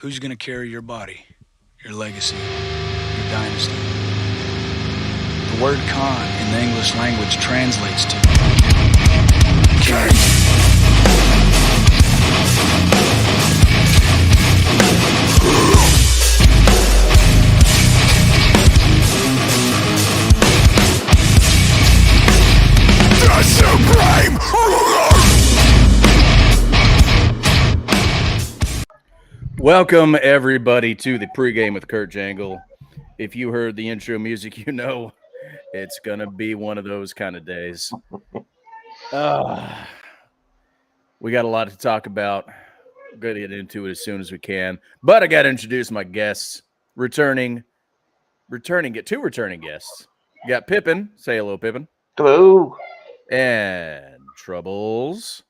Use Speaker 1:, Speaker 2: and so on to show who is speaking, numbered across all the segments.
Speaker 1: Who's going to carry your body, your legacy, your dynasty? The word Khan in the English language translates to king. The Supreme Ruler!
Speaker 2: Welcome, everybody, to the pregame with Kurt Jangle. If you heard the intro music, you know it's going to be one of those kind of days. We got a lot to talk about. We're going to get into it as soon as we can. But I got to introduce my guests. Returning guests. You got Pippin. Say hello, Pippin.
Speaker 3: Hello.
Speaker 2: And Troubles.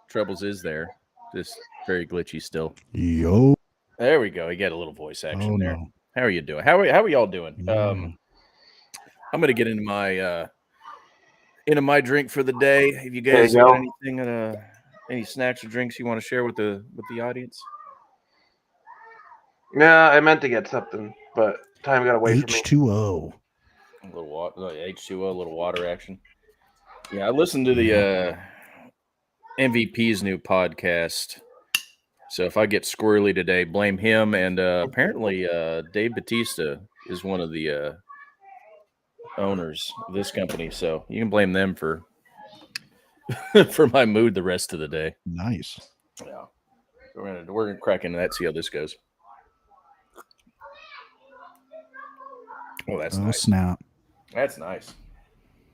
Speaker 2: Troubles is there. Just very glitchy still.
Speaker 4: Yo.
Speaker 2: There we go. You got a little voice action there.
Speaker 4: No.
Speaker 2: How are you doing? How are y'all doing?
Speaker 4: Yeah.
Speaker 2: I'm gonna get into my drink for the day. Have you guys got anything any snacks or drinks you want to share with the audience?
Speaker 3: Yeah, I meant to get something, but time got away from me.
Speaker 4: H2O.
Speaker 2: A little water, H2O, a little water action. Yeah, I listened to the MVP's new podcast. So if I get squirrely today, blame him. And apparently Dave Bautista is one of the owners of this company. So you can blame them for for my mood the rest of the day.
Speaker 4: Nice.
Speaker 2: Yeah. We're gonna crack into that, see how this goes. Oh, that's nice.
Speaker 4: Snap.
Speaker 2: That's nice.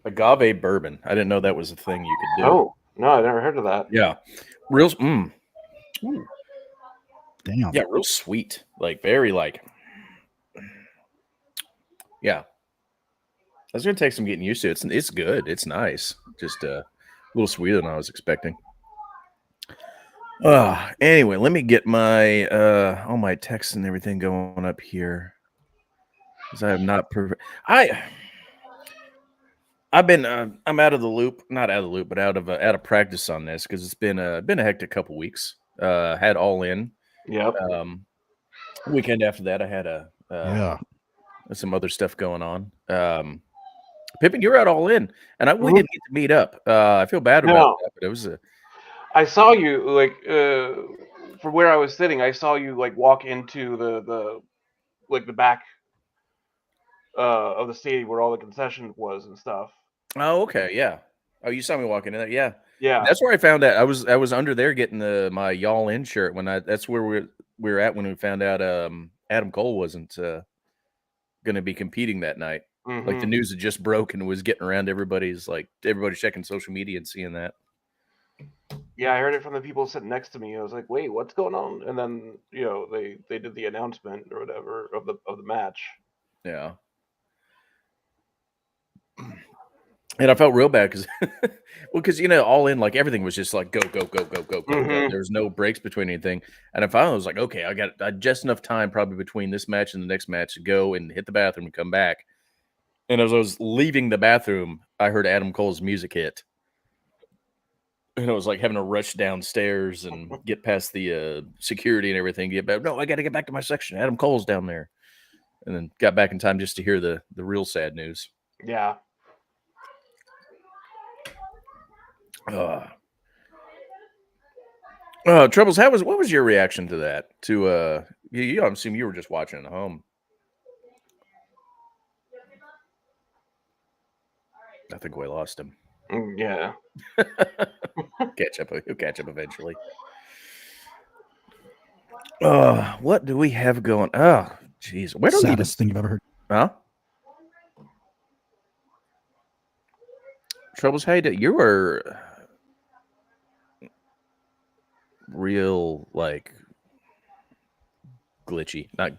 Speaker 2: Agave bourbon. I didn't know that was a thing you could do.
Speaker 3: Oh, no, I never heard of that.
Speaker 2: Yeah. Real
Speaker 4: Damn.
Speaker 2: Yeah, real sweet. Like very yeah. That's gonna take some getting used to. It's good. It's nice. Just a little sweeter than I was expecting. Anyway, let me get my all my texts and everything going up here. Because I have not I've been I'm out of the loop, not out of the loop, but out of practice on this because it's been a hectic couple weeks. Had all in.
Speaker 3: Yep.
Speaker 2: Weekend after that, I had some other stuff going on. Pippin, you're out all in, and we didn't get to meet up. I feel bad about that, but it was
Speaker 3: I saw you from where I was sitting. I saw you walk into the back of the stadium where all the concession was and stuff.
Speaker 2: Oh, okay, yeah. Oh, you saw me walk into that, yeah.
Speaker 3: Yeah.
Speaker 2: That's where I found out. I was under there getting my y'all in shirt when that's where we were at when we found out Adam Cole wasn't going to be competing that night.
Speaker 3: Mm-hmm.
Speaker 2: Like the news had just broke and was getting around. Everybody's checking social media and seeing that.
Speaker 3: Yeah, I heard it from the people sitting next to me. I was like, "Wait, what's going on?" And then they did the announcement or whatever of the match.
Speaker 2: Yeah. And I felt real bad because all in, like everything was just like go.
Speaker 3: Mm-hmm.
Speaker 2: There was no breaks between anything. And I finally was like, okay, I got just enough time probably between this match and the next match to go and hit the bathroom and come back. And as I was leaving the bathroom, I heard Adam Cole's music hit. And I was like having to rush downstairs and get past the security and everything. Get back. No, I got to get back to my section. Adam Cole's down there. And then got back in time just to hear the real sad news.
Speaker 3: Yeah.
Speaker 2: Troubles, what was your reaction to that? To you I'm assuming you were just watching at home. I think we lost him.
Speaker 3: Yeah.
Speaker 2: He'll catch up eventually. What do we have going? Oh, jeez.
Speaker 4: Saddest thing you've ever heard.
Speaker 2: Huh? Troubles, how you doing? You were real glitchy. Not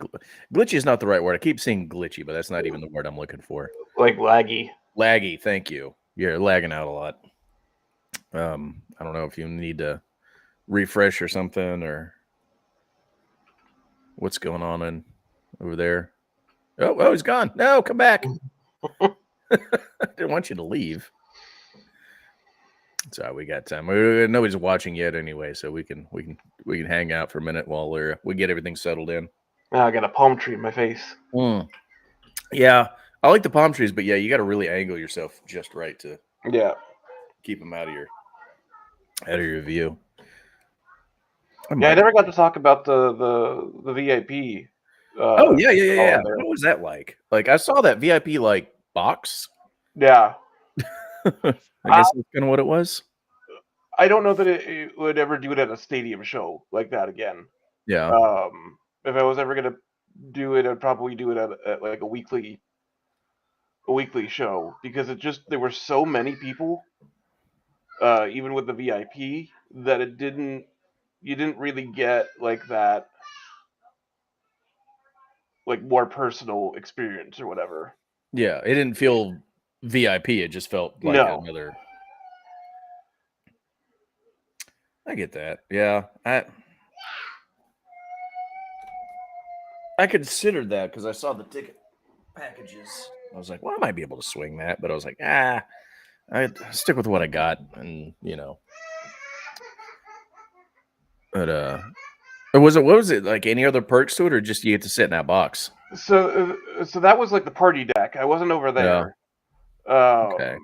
Speaker 2: glitchy is not the right word. I keep saying glitchy, but that's not even the word I'm looking for.
Speaker 3: Like laggy.
Speaker 2: Laggy, thank you. You're lagging out a lot. I don't know if you need to refresh or something or what's going on over there. Oh, he's gone. No, come back. I didn't want you to leave. So we got time. Nobody's watching yet anyway, so we can hang out for a minute while we get everything settled in.
Speaker 3: I got a palm tree in my face.
Speaker 2: Yeah, I like the palm trees, but yeah, you got to really angle yourself just right to keep them out of your view.
Speaker 3: I never got to talk about the VIP.
Speaker 2: Oh yeah. What was that like? Like I saw that VIP like box.
Speaker 3: Yeah.
Speaker 2: I guess that's kind of what it was.
Speaker 3: I don't know that it would ever do it at a stadium show like that again.
Speaker 2: Yeah.
Speaker 3: If I was ever gonna do it, I'd probably do it at like a weekly show, because there were so many people, even with the VIP, that you didn't really get like that, like more personal experience or whatever.
Speaker 2: Yeah, it didn't feel VIP. It just felt like another. I get that. Yeah, I considered that because I saw the ticket packages. I was like, well, I might be able to swing that, but I was like, I stick with what I got, and But what was it like? Any other perks to it, or just you get to sit in that box?
Speaker 3: So that was like the party deck. I wasn't over there. Yeah.
Speaker 2: Okay.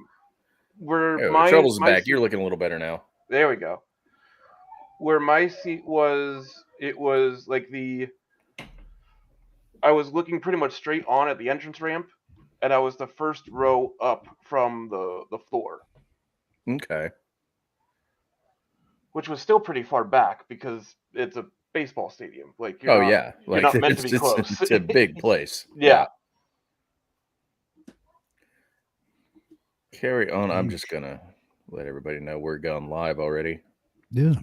Speaker 3: Where
Speaker 2: my trouble's back. You're looking a little better now.
Speaker 3: There we go. Where my seat was, it was like I was looking pretty much straight on at the entrance ramp, and I was the first row up from the floor.
Speaker 2: Okay.
Speaker 3: Which was still pretty far back because it's a baseball stadium. Like
Speaker 2: you're not
Speaker 3: meant to be close.
Speaker 2: It's a big place.
Speaker 3: Yeah.
Speaker 2: Carry on. I'm just gonna let everybody know we're going live already.
Speaker 4: Yeah.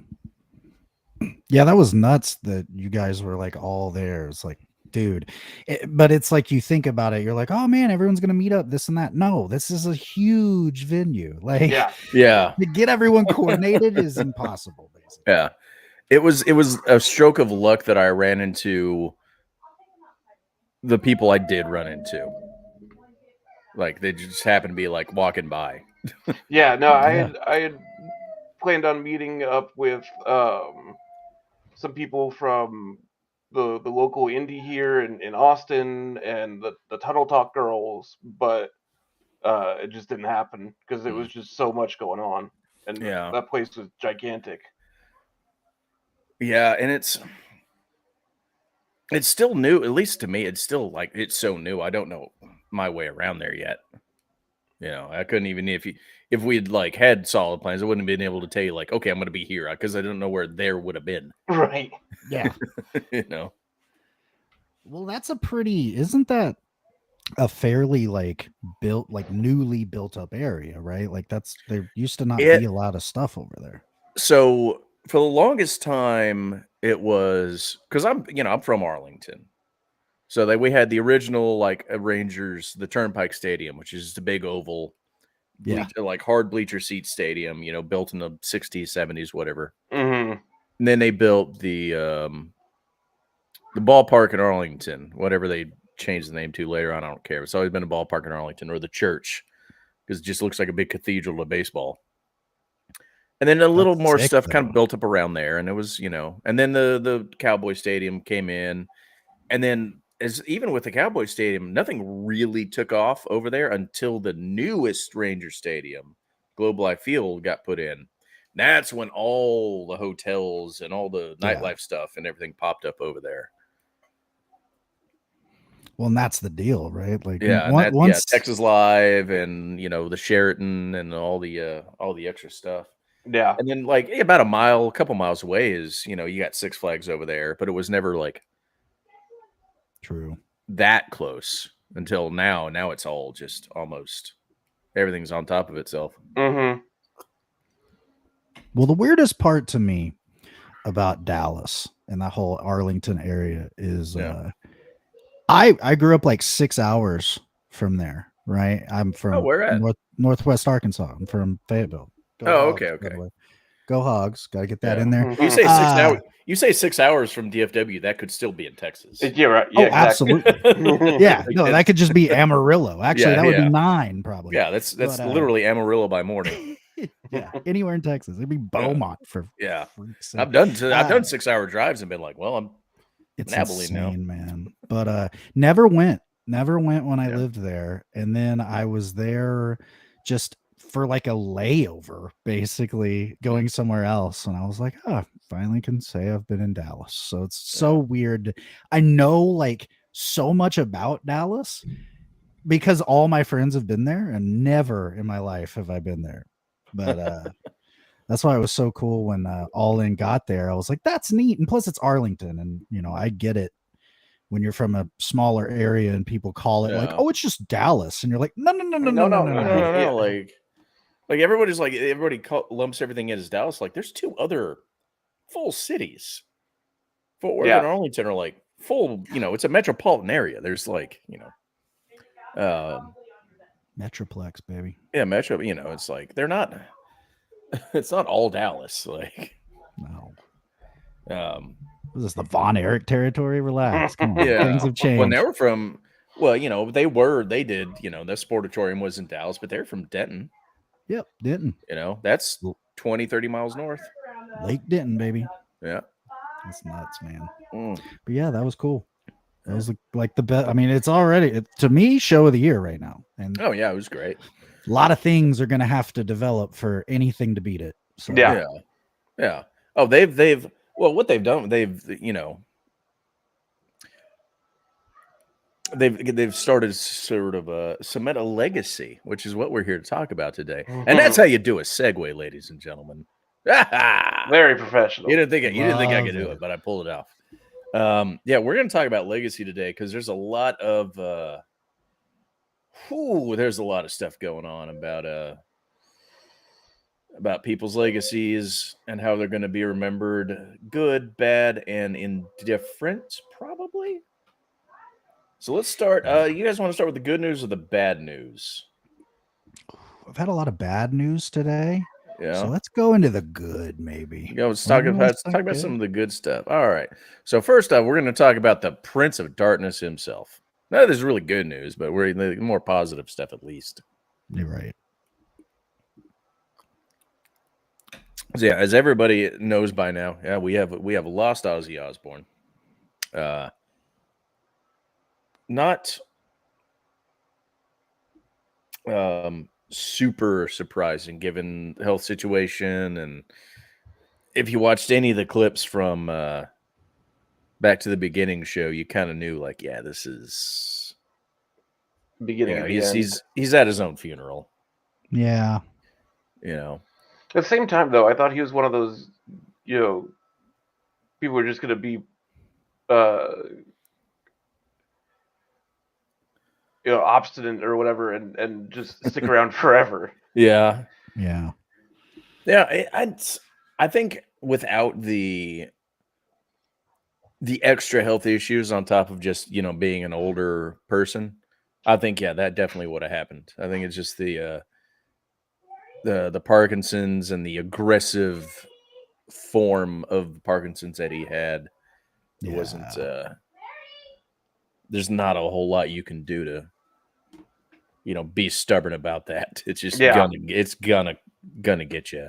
Speaker 4: Yeah, that was nuts that you guys were like all there. It's like, dude, but it's like you think about it, you're like, oh man, everyone's gonna meet up, this and that. No, this is a huge venue. Like,
Speaker 2: yeah,
Speaker 4: to get everyone coordinated is impossible. Basically.
Speaker 2: Yeah, it was a stroke of luck that I ran into the people I did run into. Like they just happened to be like walking by.
Speaker 3: Yeah, no, I had planned on meeting up with some people from the local indie here in Austin and the Tunnel Talk girls, but it just didn't happen because there was just so much going on, and that place was gigantic.
Speaker 2: Yeah, and it's still new, at least to me. It's still like it's so new. I don't know my way around there yet. I couldn't even if we'd like had solid plans, I wouldn't have been able to tell you like, okay, I'm going to be here because I don't know where there would have been.
Speaker 3: Right.
Speaker 4: Yeah.
Speaker 2: Well,
Speaker 4: isn't that a fairly like newly built up area, right? Like there used to not be a lot of stuff over there.
Speaker 2: So for the longest time, it was because I'm from Arlington. So we had the original like Rangers, the Turnpike Stadium, which is just a big oval, like hard bleacher seat stadium, built in the 60s, 70s, whatever.
Speaker 3: Mm-hmm.
Speaker 2: And then they built the ballpark in Arlington, whatever they changed the name to later on. I don't care. It's always been a ballpark in Arlington, or the church, because it just looks like a big cathedral of baseball. And then a little more stuff kind of built up around there. And it was, and then the Cowboy Stadium came in. And then even with the Cowboy Stadium, nothing really took off over there until the newest Ranger Stadium, Globe Life Field, got put in. That's when all the hotels and all the nightlife stuff and everything popped up over there.
Speaker 4: Well, and that's the deal, right? Like,
Speaker 2: Texas Live and the Sheraton and all the extra stuff.
Speaker 3: Yeah,
Speaker 2: and then like about a couple miles away is you got Six Flags over there, but it was never like
Speaker 4: true
Speaker 2: that close until now. Now it's all just almost everything's on top of itself.
Speaker 3: Mm-hmm.
Speaker 4: Well, the weirdest part to me about Dallas and that whole Arlington area is I grew up like 6 hours from there, right? I'm from
Speaker 2: where at?
Speaker 4: Northwest Arkansas. I'm from Fayetteville.
Speaker 2: Okay.
Speaker 4: Go Hogs. Got to get that in there.
Speaker 2: You say 6 hours. You say 6 hours from DFW. That could still be in Texas.
Speaker 3: Yeah, right. Yeah, exactly.
Speaker 4: Absolutely. Yeah, no, that could just be Amarillo. Actually, that would be 9 probably.
Speaker 2: Yeah, that's literally Amarillo by morning.
Speaker 4: Yeah, anywhere in Texas. It'd be Beaumont for
Speaker 2: Yeah.
Speaker 4: freak's sake.
Speaker 2: I've done 6-hour drives and been like, well, I'm
Speaker 4: It's
Speaker 2: in Abilene now.
Speaker 4: insane, man. But never went when I
Speaker 2: Yeah.
Speaker 4: lived there. And then I was there just for like a layover, basically going somewhere else. And I was like, oh, finally can say I've been in Dallas. So it's so weird. I know like so much about Dallas because all my friends have been there, and never in my life have I been there. But that's why it was so cool when All In got there. I was like, that's neat. And plus it's Arlington, and you know, I get it when you're from a smaller area and people call it like,
Speaker 2: Yeah.
Speaker 4: oh, it's just Dallas. And you're like, no.
Speaker 3: Yeah.
Speaker 2: Like everybody's like, everybody lumps everything in as Dallas. Like there's 2 other full cities. Fort Worth and Arlington are like full, you know, it's a metropolitan area. There's like, you know,
Speaker 4: Metroplex, baby.
Speaker 2: yeah, metro, you know, it's like they're not, it's not all Dallas. Like,
Speaker 4: No.
Speaker 2: Is
Speaker 4: this the Von Erich territory? Relax. Come on.
Speaker 2: yeah.
Speaker 4: Things have changed.
Speaker 2: When they were from, well, you know, they did, you know, the Sportatorium was in Dallas, but they're from Denton.
Speaker 4: Yep, Denton.
Speaker 2: You know, that's 20, 30 miles north.
Speaker 4: Lake Denton, baby.
Speaker 2: Yeah.
Speaker 4: That's nuts, man.
Speaker 2: Mm.
Speaker 4: But yeah, that was cool. That was like the best. I mean, it's already, to me, show of the year right now. And
Speaker 2: oh, yeah, it was great.
Speaker 4: A lot of things are going to have to develop for anything to beat it. So,
Speaker 2: yeah. Oh, well, what they've done, you know, they've started sort of cement a legacy, which is what we're here to talk about today. And that's how you do a segue, ladies and gentlemen.
Speaker 3: Very professional.
Speaker 2: You didn't think I could do it, but I pulled it off. Yeah, we're going to talk about legacy today because there's a lot of there's a lot of stuff going on about people's legacies and how they're going to be remembered, good, bad, and indifferent, probably. So let's start. You guys want to start with the good news or the bad news?
Speaker 4: I've had a lot of bad news today.
Speaker 2: Yeah.
Speaker 4: So let's go into the good, maybe.
Speaker 2: Let's talk about some of the good stuff. All right. So first up, we're going to talk about the Prince of Darkness himself. Now, there's really good news, but we're more positive stuff at least.
Speaker 4: You're right.
Speaker 2: So yeah, as everybody knows by now, yeah, we have lost Ozzy Osbourne. Not super surprising given the health situation, and if you watched any of the clips from Back to the Beginning show, you kind of knew, like, yeah, this is
Speaker 3: beginning.
Speaker 2: You know, he's at his own funeral.
Speaker 4: Yeah.
Speaker 2: You know.
Speaker 3: At the same time, though, I thought he was one of those, you know, people are just going to be, you know, obstinate or whatever, and just stick around forever.
Speaker 2: Yeah.
Speaker 4: Yeah.
Speaker 2: Yeah. I think without the extra health issues on top of just, you know, being an older person, I think, yeah, that definitely would have happened. I think it's just the Parkinson's and the aggressive form of Parkinson's that he had. It wasn't there's not a whole lot you can do to, you know, be stubborn about that. It's just gonna get you.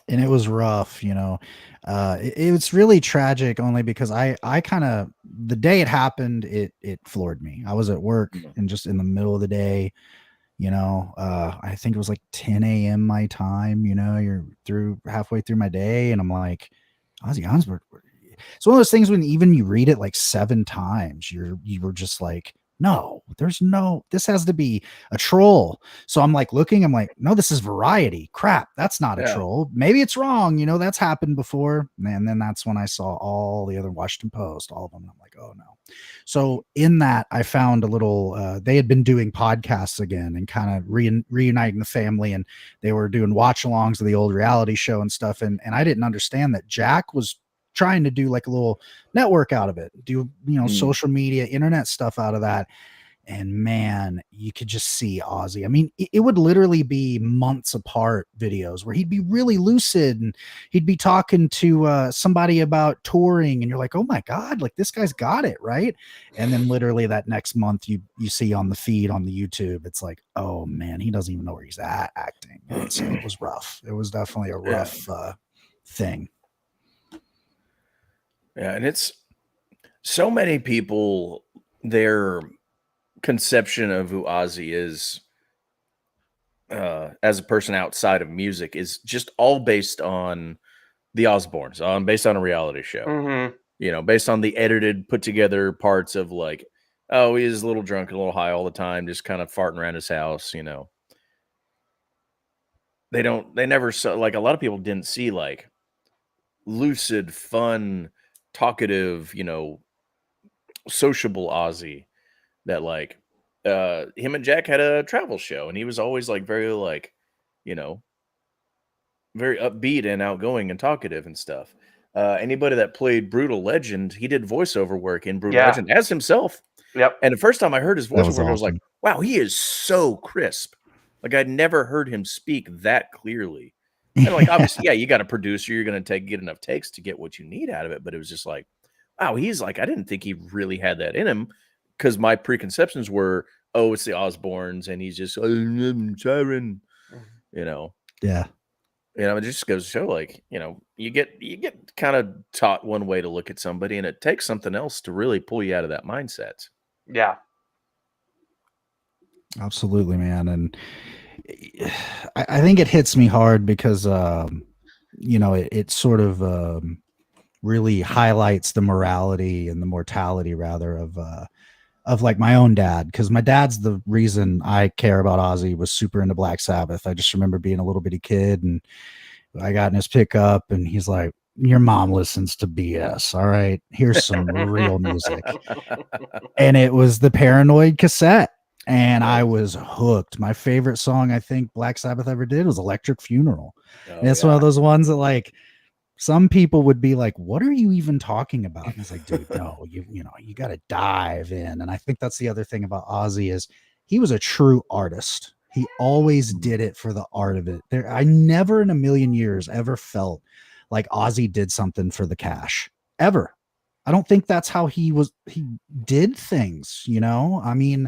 Speaker 4: And it was rough, you know. It was really tragic only because I kind of, the day it happened, it floored me. I was at work and just in the middle of the day, you know, I think it was like 10 a.m. my time, you know, you're halfway through my day, and I'm like, Ozzy Osbourne. It's one of those things when even you read it like 7 times, you were just like, no, this has to be a troll. So I'm like looking, I'm like, no, this is Variety. Crap, that's not a troll. Maybe it's wrong. You know, that's happened before. And then that's when I saw all the other Washington Post, all of them. And I'm like, oh no. So in that, I found a little, they had been doing podcasts again and kind of reuniting the family. And they were doing watch alongs of the old reality show and stuff. And I didn't understand that Jack was trying to do like a little network out of it, do, you know, social media, internet stuff out of that. And man, you could just see Ozzy. I mean, it would literally be months apart videos where he'd be really lucid and he'd be talking to somebody about touring, and you're like, oh my God, like this guy's got it, right? And then literally that next month you see on the feed on the YouTube, it's like, oh man, he doesn't even know where he's at acting. And so it was rough. It was definitely a rough thing.
Speaker 2: Yeah, and it's so many people, their conception of who Ozzy is as a person outside of music is just all based on the Osbournes, based on a reality show.
Speaker 3: Mm-hmm.
Speaker 2: You know, based on the edited, put together parts of like, oh, he's a little drunk and a little high all the time, just kind of farting around his house, you know. They never saw, like, a lot of people didn't see like lucid, fun, talkative, you know, sociable Ozzy that like him and Jack had a travel show and he was always like very like, you know, very upbeat and outgoing and talkative and stuff. Anybody that played Brutal Legend, he did voiceover work in Brutal Legend as himself.
Speaker 3: Yep.
Speaker 2: And the first time I heard his voiceover,
Speaker 4: awesome.
Speaker 2: I was like, wow, he is so crisp. Like I'd never heard him speak that clearly. And like obviously, yeah, you got a producer, you're gonna get enough takes to get what you need out of it. But it was just like, wow, he's like, I didn't think he really had that in him because my preconceptions were, oh, it's the Osbournes, and he's just siren, you know.
Speaker 4: Yeah.
Speaker 2: You know, it just goes to show, like, you know, you get kind of taught one way to look at somebody, and it takes something else to really pull you out of that mindset.
Speaker 3: Yeah.
Speaker 4: Absolutely, man. And I think it hits me hard because, you know, it sort of really highlights the morality and the mortality, rather, of like my own dad. Because my dad's the reason I care about Ozzy. Was super into Black Sabbath. I just remember being a little bitty kid, and I got in his pickup, and he's like, your mom listens to BS. All right, here's some real music. And it was the Paranoid cassette. And I was hooked. My favorite song I think Black Sabbath ever did was Electric Funeral. And it's one of those ones that like some people would be like, what are you even talking about? And it's like, dude, no, you know, you got to dive in. And I think that's the other thing about Ozzy is he was a true artist. He always did it for the art of it. I never in a million years ever felt like Ozzy did something for the cash, ever. I don't think that's how he did things, you know? I mean,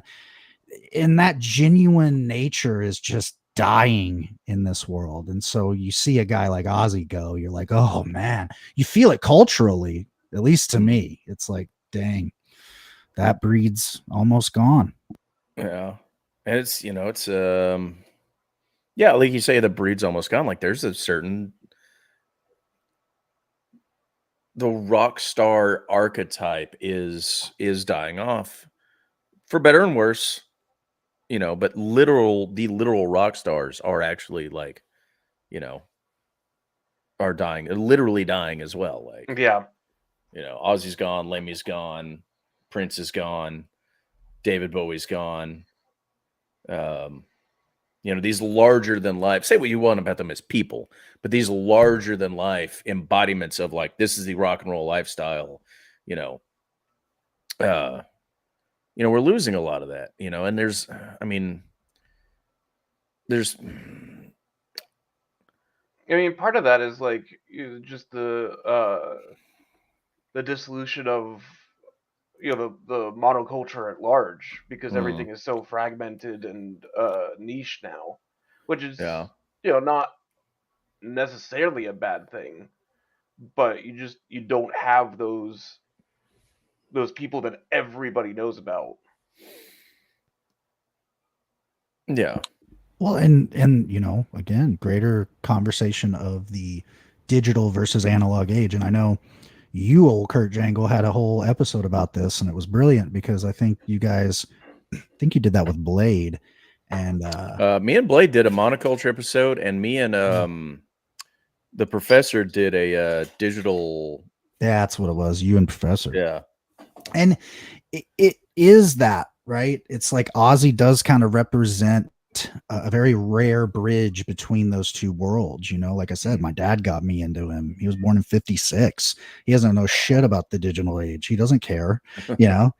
Speaker 4: and that genuine nature is just dying in this world. And so you see a guy like Ozzy go, you're like, oh man, you feel it culturally, at least to me. It's like, dang, that breed's almost gone.
Speaker 2: Yeah. And it's, you know, it's yeah, like you say, the breed's almost gone. Like there's a certain the rock star archetype is dying off for better and worse. You know, but the literal rock stars are actually like, you know, are dying, literally dying as well. Like,
Speaker 3: Yeah.
Speaker 2: you know, Ozzy's gone, Lemmy's gone, Prince is gone, David Bowie's gone. You know, these larger than life, say what you want about them as people, but these larger than life embodiments of like, this is the rock and roll lifestyle, you know, we're losing a lot of that, you know, and there's
Speaker 3: I mean, part of that is like just the dissolution of the monoculture at large, because everything is so fragmented and niche now, which is not necessarily a bad thing, but you don't have those people that everybody knows about.
Speaker 2: Yeah.
Speaker 4: Well, and you know, again, greater conversation of the digital versus analog age. And I know you, old Kurt Jangle, had a whole episode about this, and it was brilliant because I think you guys, I think you did that with Blade, and
Speaker 2: me and Blade did a monoculture episode, and me and the professor did a digital.
Speaker 4: That's what it was. You and Professor.
Speaker 2: Yeah,
Speaker 4: and it is that, right? It's like Ozzy does kind of represent a very rare bridge between those two worlds. You know, like I said, my dad got me into him. He was born in 56. He doesn't know shit about the digital age. He doesn't care. You know,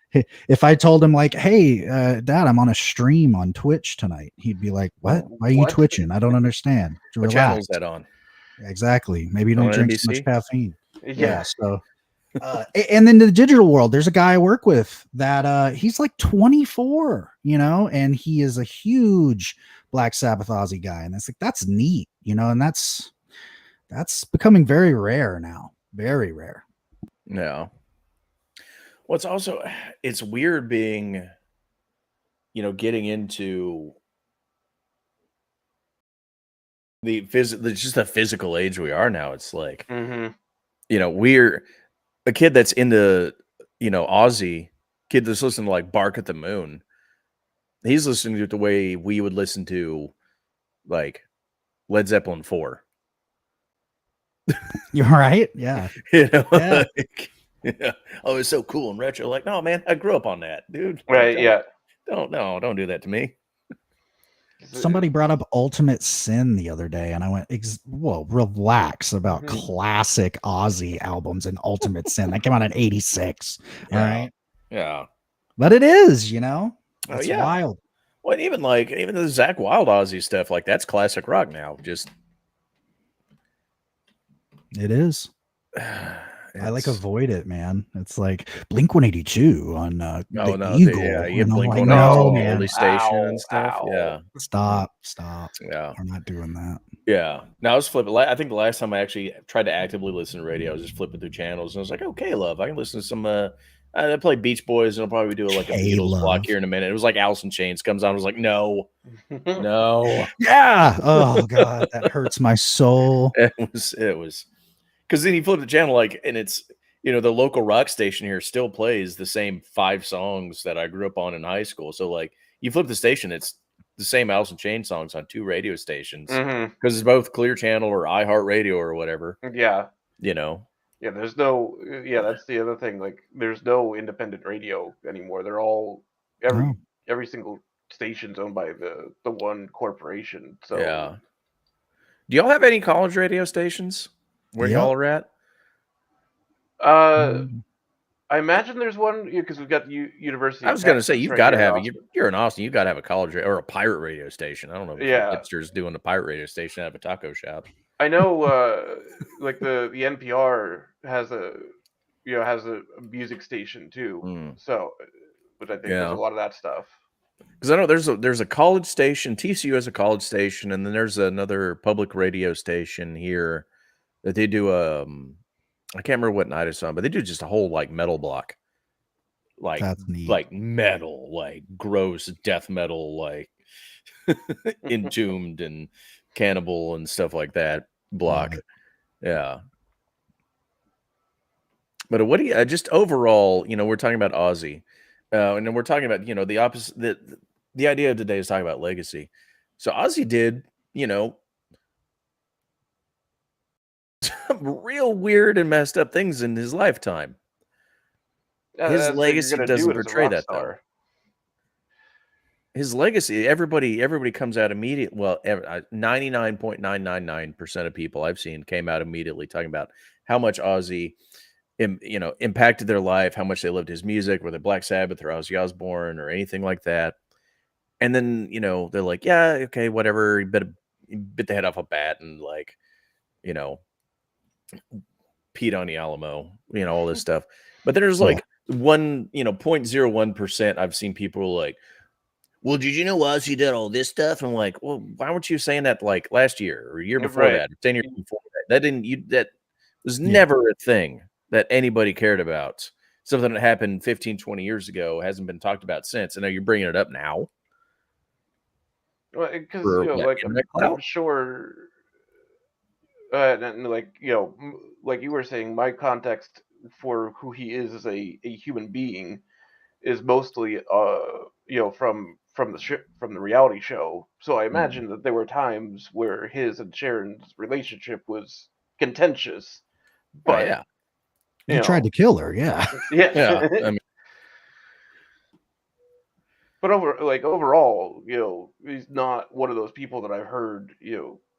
Speaker 4: if I told him like, hey, Dad, I'm on a stream on Twitch tonight, he'd be like, what? Why are you
Speaker 3: What?
Speaker 4: twitching? I don't understand.
Speaker 2: What channel
Speaker 4: Relax.
Speaker 2: is that on?
Speaker 4: Exactly. Maybe you don't
Speaker 2: On
Speaker 4: drink so much
Speaker 2: NBC?
Speaker 4: caffeine.
Speaker 3: Yeah.
Speaker 4: So and then the digital world, there's a guy I work with that he's like 24, you know, and he is a huge Black Sabbath Ozzy guy. And it's like, that's neat, you know, and that's becoming very rare now. Very rare.
Speaker 2: No. Well, it's also, it's weird being, you know, getting into just the physical age we are now. It's like,
Speaker 3: Mm-hmm.
Speaker 2: you know, we're a kid that's into, you know, Ozzy, kid that's listening to like Bark at the Moon. He's listening to it the way we would listen to like Led Zeppelin 4.
Speaker 4: You're right. Yeah.
Speaker 2: You know,
Speaker 4: Yeah.
Speaker 2: like, yeah. Oh, it's so cool and retro. Like, no, man, I grew up on that, dude.
Speaker 3: Right.
Speaker 2: Don't,
Speaker 3: Yeah.
Speaker 2: don't do that to me.
Speaker 4: Somebody brought up Ultimate Sin the other day, and I went, whoa, relax about
Speaker 3: Mhm.
Speaker 4: classic Ozzy albums and Ultimate Sin. That came out in 86.
Speaker 2: Yeah.
Speaker 4: All right.
Speaker 2: Yeah.
Speaker 4: But it is, you know,
Speaker 2: Oh,
Speaker 4: it's
Speaker 2: yeah.
Speaker 4: wild.
Speaker 2: Well, even the Zach Wild Ozzy stuff, like that's classic rock now. Just
Speaker 4: It is. I like avoid it, man. It's like Blink 182 on the Eagle.
Speaker 2: you
Speaker 4: and I'm
Speaker 2: Blink
Speaker 4: like,
Speaker 2: 182
Speaker 4: no,
Speaker 2: on
Speaker 4: man.
Speaker 2: Goldie Station
Speaker 3: Ow,
Speaker 2: and stuff.
Speaker 3: ow.
Speaker 2: Yeah.
Speaker 4: Stop.
Speaker 2: Yeah.
Speaker 4: We're not doing that.
Speaker 2: Yeah. Now I was flipping. I think the last time I actually tried to actively listen to radio, I was just flipping through channels, and I was like, "Okay, love, I can listen to some." I play Beach Boys, and I'll probably do like a Beatles
Speaker 4: K-Love.
Speaker 2: block here in a minute. It was like Alice in Chains comes on. I was like, "No, no."
Speaker 4: Yeah. Oh God, that hurts my soul.
Speaker 2: It was because then you flip the channel like, and it's, you know, the local rock station here still plays the same 5 songs that I grew up on in high school. So like, you flip the station, it's the same Alice in Chains songs on 2 radio stations
Speaker 3: Mhm.
Speaker 2: because it's both Clear Channel or iHeartRadio or whatever.
Speaker 3: Yeah.
Speaker 2: You know.
Speaker 3: Yeah. There's no. Yeah. That's the other thing. Like, there's no independent radio anymore. They're all every single station's owned by the one corporation. So
Speaker 2: Yeah. Do y'all have any college radio stations where
Speaker 4: Yep.
Speaker 2: y'all are at?
Speaker 3: I imagine there's one because we've got the University.
Speaker 2: I
Speaker 3: of
Speaker 2: was going to say,
Speaker 3: Texas
Speaker 2: you've
Speaker 3: right
Speaker 2: got to
Speaker 3: here in
Speaker 2: have it.
Speaker 3: Austin.
Speaker 2: You're in Austin. You've got to have a college or a pirate radio station. I don't know if
Speaker 3: Yeah.
Speaker 2: hipsters doing a pirate radio station out of a taco shop.
Speaker 3: I know, like the NPR has a music station too. So, but I think there's a lot of that stuff.
Speaker 2: Because I know there's a college station. TCU has a college station, and then there's another public radio station here that they do. I can't remember what night it's on, but they do just a whole like metal block, like
Speaker 4: That's neat.
Speaker 2: like metal, like gross death metal, like Entombed and Cannibal and stuff like that block. Yeah. But what do you just overall? You know, we're talking about Ozzy, and then we're talking about, you know, the opposite. The idea of today is talking about legacy. So Ozzy did, you know, some real weird and messed up things in his lifetime.
Speaker 3: Yeah,
Speaker 2: His
Speaker 3: that's what you're
Speaker 2: legacy
Speaker 3: gonna
Speaker 2: doesn't
Speaker 3: do it as a
Speaker 2: portray
Speaker 3: rock
Speaker 2: that
Speaker 3: star.
Speaker 2: though. His legacy, everybody comes out immediate. Well, 99.999% of people I've seen came out immediately talking about how much Ozzy, you know, impacted their life, how much they loved his music, whether Black Sabbath or Ozzy Osbourne or anything like that. And then, you know, they're like, yeah, okay, whatever. You bit the head off a bat and, like, you know, peed on the Alamo, you know, all this stuff. But there's like 0.01% I've seen people like, well, did you know Ozzy did all this stuff? And I'm like, well, why weren't you saying that like last year or a year before
Speaker 3: Right.
Speaker 2: that, or 10 years before that? That was never a thing that anybody cared about. Something that happened 15, 20 years ago hasn't been talked about since. I know you're bringing it up now.
Speaker 3: Well, because
Speaker 2: For
Speaker 3: you know,
Speaker 2: what,
Speaker 3: like
Speaker 2: internet
Speaker 3: I'm
Speaker 2: clout?
Speaker 3: sure, and like like you were saying, my context for who he is as a human being is mostly from the reality show. So I imagine that there were times where his and Sharon's relationship was contentious,
Speaker 2: Oh,
Speaker 3: but
Speaker 2: yeah.
Speaker 4: He tried to kill her. Yeah.
Speaker 3: yeah.
Speaker 2: Yeah. I mean,
Speaker 3: But overall, he's not one of those people that I've heard,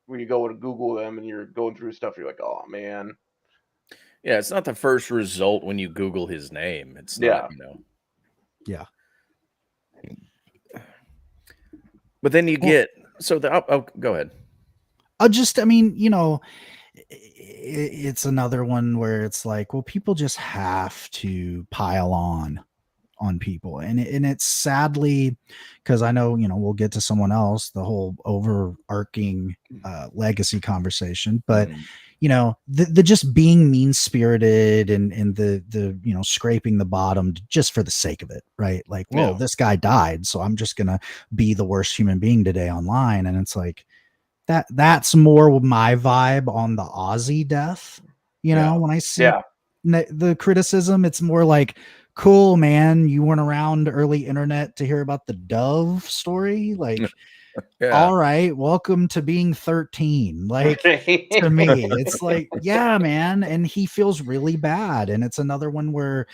Speaker 3: when you go to Google them and you're going through stuff, you're like, oh man.
Speaker 2: Yeah, it's not the first result when you Google his name. It's not,
Speaker 3: Yeah.
Speaker 4: Yeah.
Speaker 2: But then you
Speaker 4: Well,
Speaker 2: get go ahead.
Speaker 4: I mean, it's another one where it's like, well, people just have to pile on people, and it's sadly, because I know we'll get to someone else, the whole overarching legacy conversation, but the just being mean spirited and the scraping the bottom just for the sake of it, right? Like, whoa, this guy died, so I'm just gonna be the worst human being today online. And it's like that's more my vibe on the Ozzy death. When I see the criticism, it's more like, cool, man, you weren't around early internet to hear about the Dove story. Like, all right, welcome to being 13. Like, to me, it's like, yeah, man. And he feels really bad. And it's another one where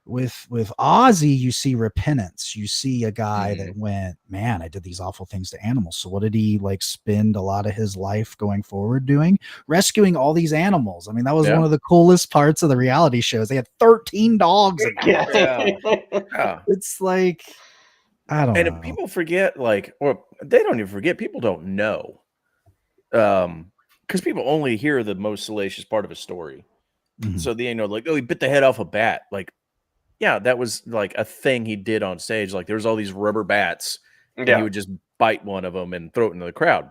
Speaker 4: with Ozzy, you see repentance. You see a guy that went, man, I did these awful things to animals. So what did he spend a lot of his life going forward doing? Rescuing all these animals. I mean, that was one of the coolest parts of the reality shows. They had 13 dogs in there. It's like, I don't know.
Speaker 2: And people forget, or they don't even forget, people don't know. Because people only hear the most salacious part of a story. So they like, oh, he bit the head off a bat. Like, yeah, that was like a thing he did on stage. Like, there was all these rubber bats, and he would just bite one of them and throw it into the crowd.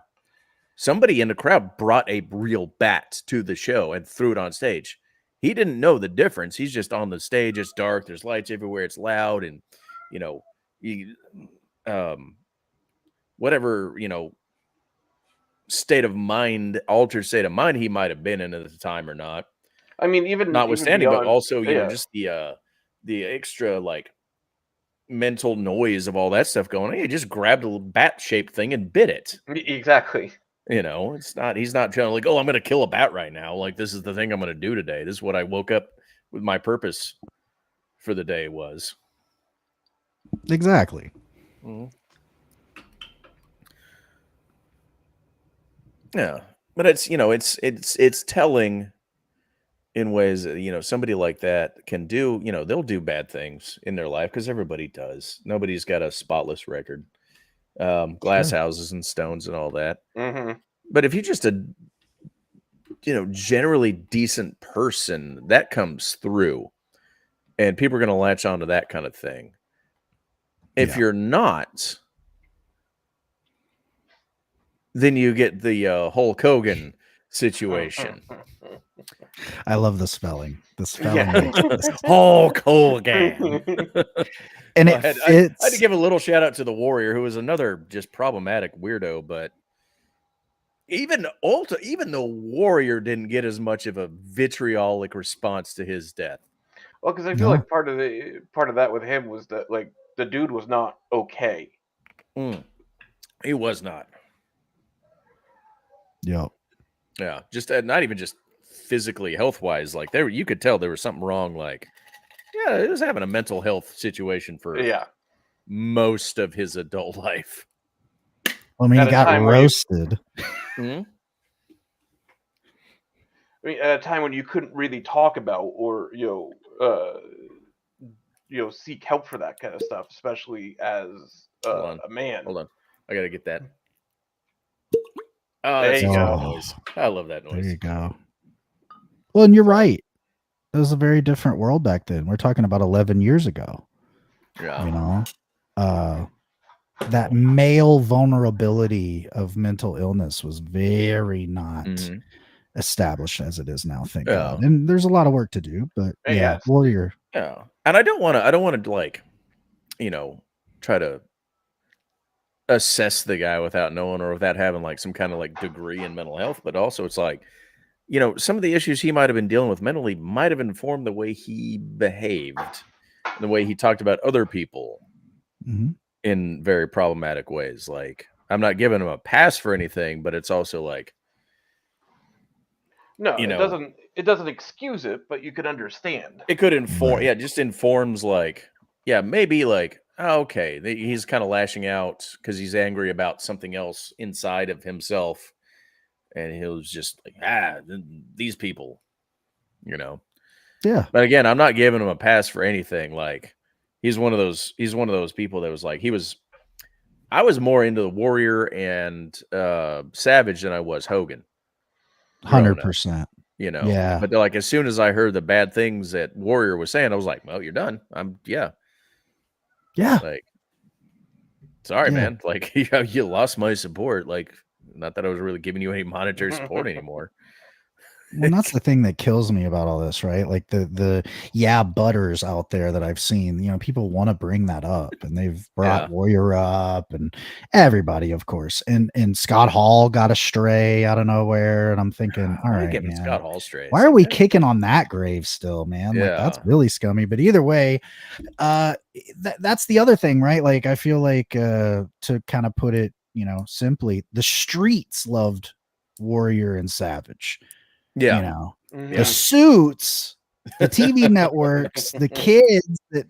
Speaker 2: Somebody in the crowd brought a real bat to the show and threw it on stage. He didn't know the difference. He's just on the stage. It's dark. There's lights everywhere. It's loud. And, whatever, altered state of mind he might have been in at the time or not.
Speaker 3: I mean, even
Speaker 2: notwithstanding,
Speaker 3: beyond,
Speaker 2: but also, just the extra mental noise of all that stuff going on. He just grabbed a bat shaped thing and bit it.
Speaker 3: Exactly.
Speaker 2: He's not trying to like, oh, I'm going to kill a bat right now. Like, this is the thing I'm going to do today. This is what I woke up with my purpose for the day was.
Speaker 4: Exactly.
Speaker 2: Yeah. But it's telling in ways that, somebody like that can do, they'll do bad things in their life because everybody does. Nobody's got a spotless record. Glass houses and stones and all that. But if you're just a, generally decent person, that comes through and people are going to latch onto that kind of thing. If you're not, then you get the Hulk Hogan situation.
Speaker 4: I love the spelling. The spelling.
Speaker 2: Hulk Hogan.
Speaker 4: And
Speaker 2: I had to give a little shout out to the Warrior, who was another just problematic weirdo. But even the Warrior didn't get as much of a vitriolic response to his death.
Speaker 3: Well, because I feel like part of that with him was that the dude was not okay.
Speaker 2: He was not.
Speaker 4: Yep.
Speaker 2: Yeah, just not even just physically, health wise. Like you could tell there was something wrong. Like, yeah, he was having a mental health situation for most of his adult life.
Speaker 4: I mean, he got roasted.
Speaker 3: I mean, at a time when you couldn't really talk about or seek help for that kind of stuff, especially as a man.
Speaker 2: Hold on, I gotta get that. Oh,
Speaker 3: there you go.
Speaker 2: Noise. I love that noise.
Speaker 4: There you go. Well, and you're right. It was a very different world back then. We're talking about 11 years ago.
Speaker 2: Yeah.
Speaker 4: That male vulnerability of mental illness was very not established as it is now, thank God. And there's a lot of work to do, but Warrior.
Speaker 2: Yeah. And I don't want to try to assess the guy without knowing or without having some kind of degree in mental health, but also it's some of the issues he might have been dealing with mentally might have informed the way he behaved, the way he talked about other people in very problematic ways. I'm not giving him a pass for anything, but it's also
Speaker 3: no, it doesn't excuse it, but you could understand.
Speaker 2: It could inform, just informs maybe okay, he's kind of lashing out because he's angry about something else inside of himself, and he was just like, these people, you know.
Speaker 4: Yeah.
Speaker 2: But again, I'm not giving him a pass for anything. Like, he's one of those people that was like, I was more into the Warrior and Savage than I was Hogan growing up,
Speaker 4: 100%.
Speaker 2: you know.
Speaker 4: Yeah.
Speaker 2: But like, as soon as I heard the bad things that Warrior was saying, I was like, well, you're done.
Speaker 4: Yeah.
Speaker 2: Like, sorry,
Speaker 4: Yeah.
Speaker 2: man. Like, you lost my support. Like, not that I was really giving you any monetary support anymore.
Speaker 4: Well, that's the thing that kills me about all this, right? Like the butters out there that I've seen, people want to bring that up, and they've brought
Speaker 2: Yeah.
Speaker 4: Warrior up and everybody, of course. And Scott Hall got a stray out of nowhere, and I'm thinking, all
Speaker 2: Why are you
Speaker 4: right,
Speaker 2: giving
Speaker 4: man,
Speaker 2: Scott Hall strays?
Speaker 4: why are we kicking on that grave still, man? Like, that's
Speaker 2: Yeah.
Speaker 4: really scummy. But either way, that's the other thing, right? Like, I feel like to kind of put it, simply, the streets loved Warrior and Savage.
Speaker 2: Yeah.
Speaker 4: The suits, the TV networks, the kids that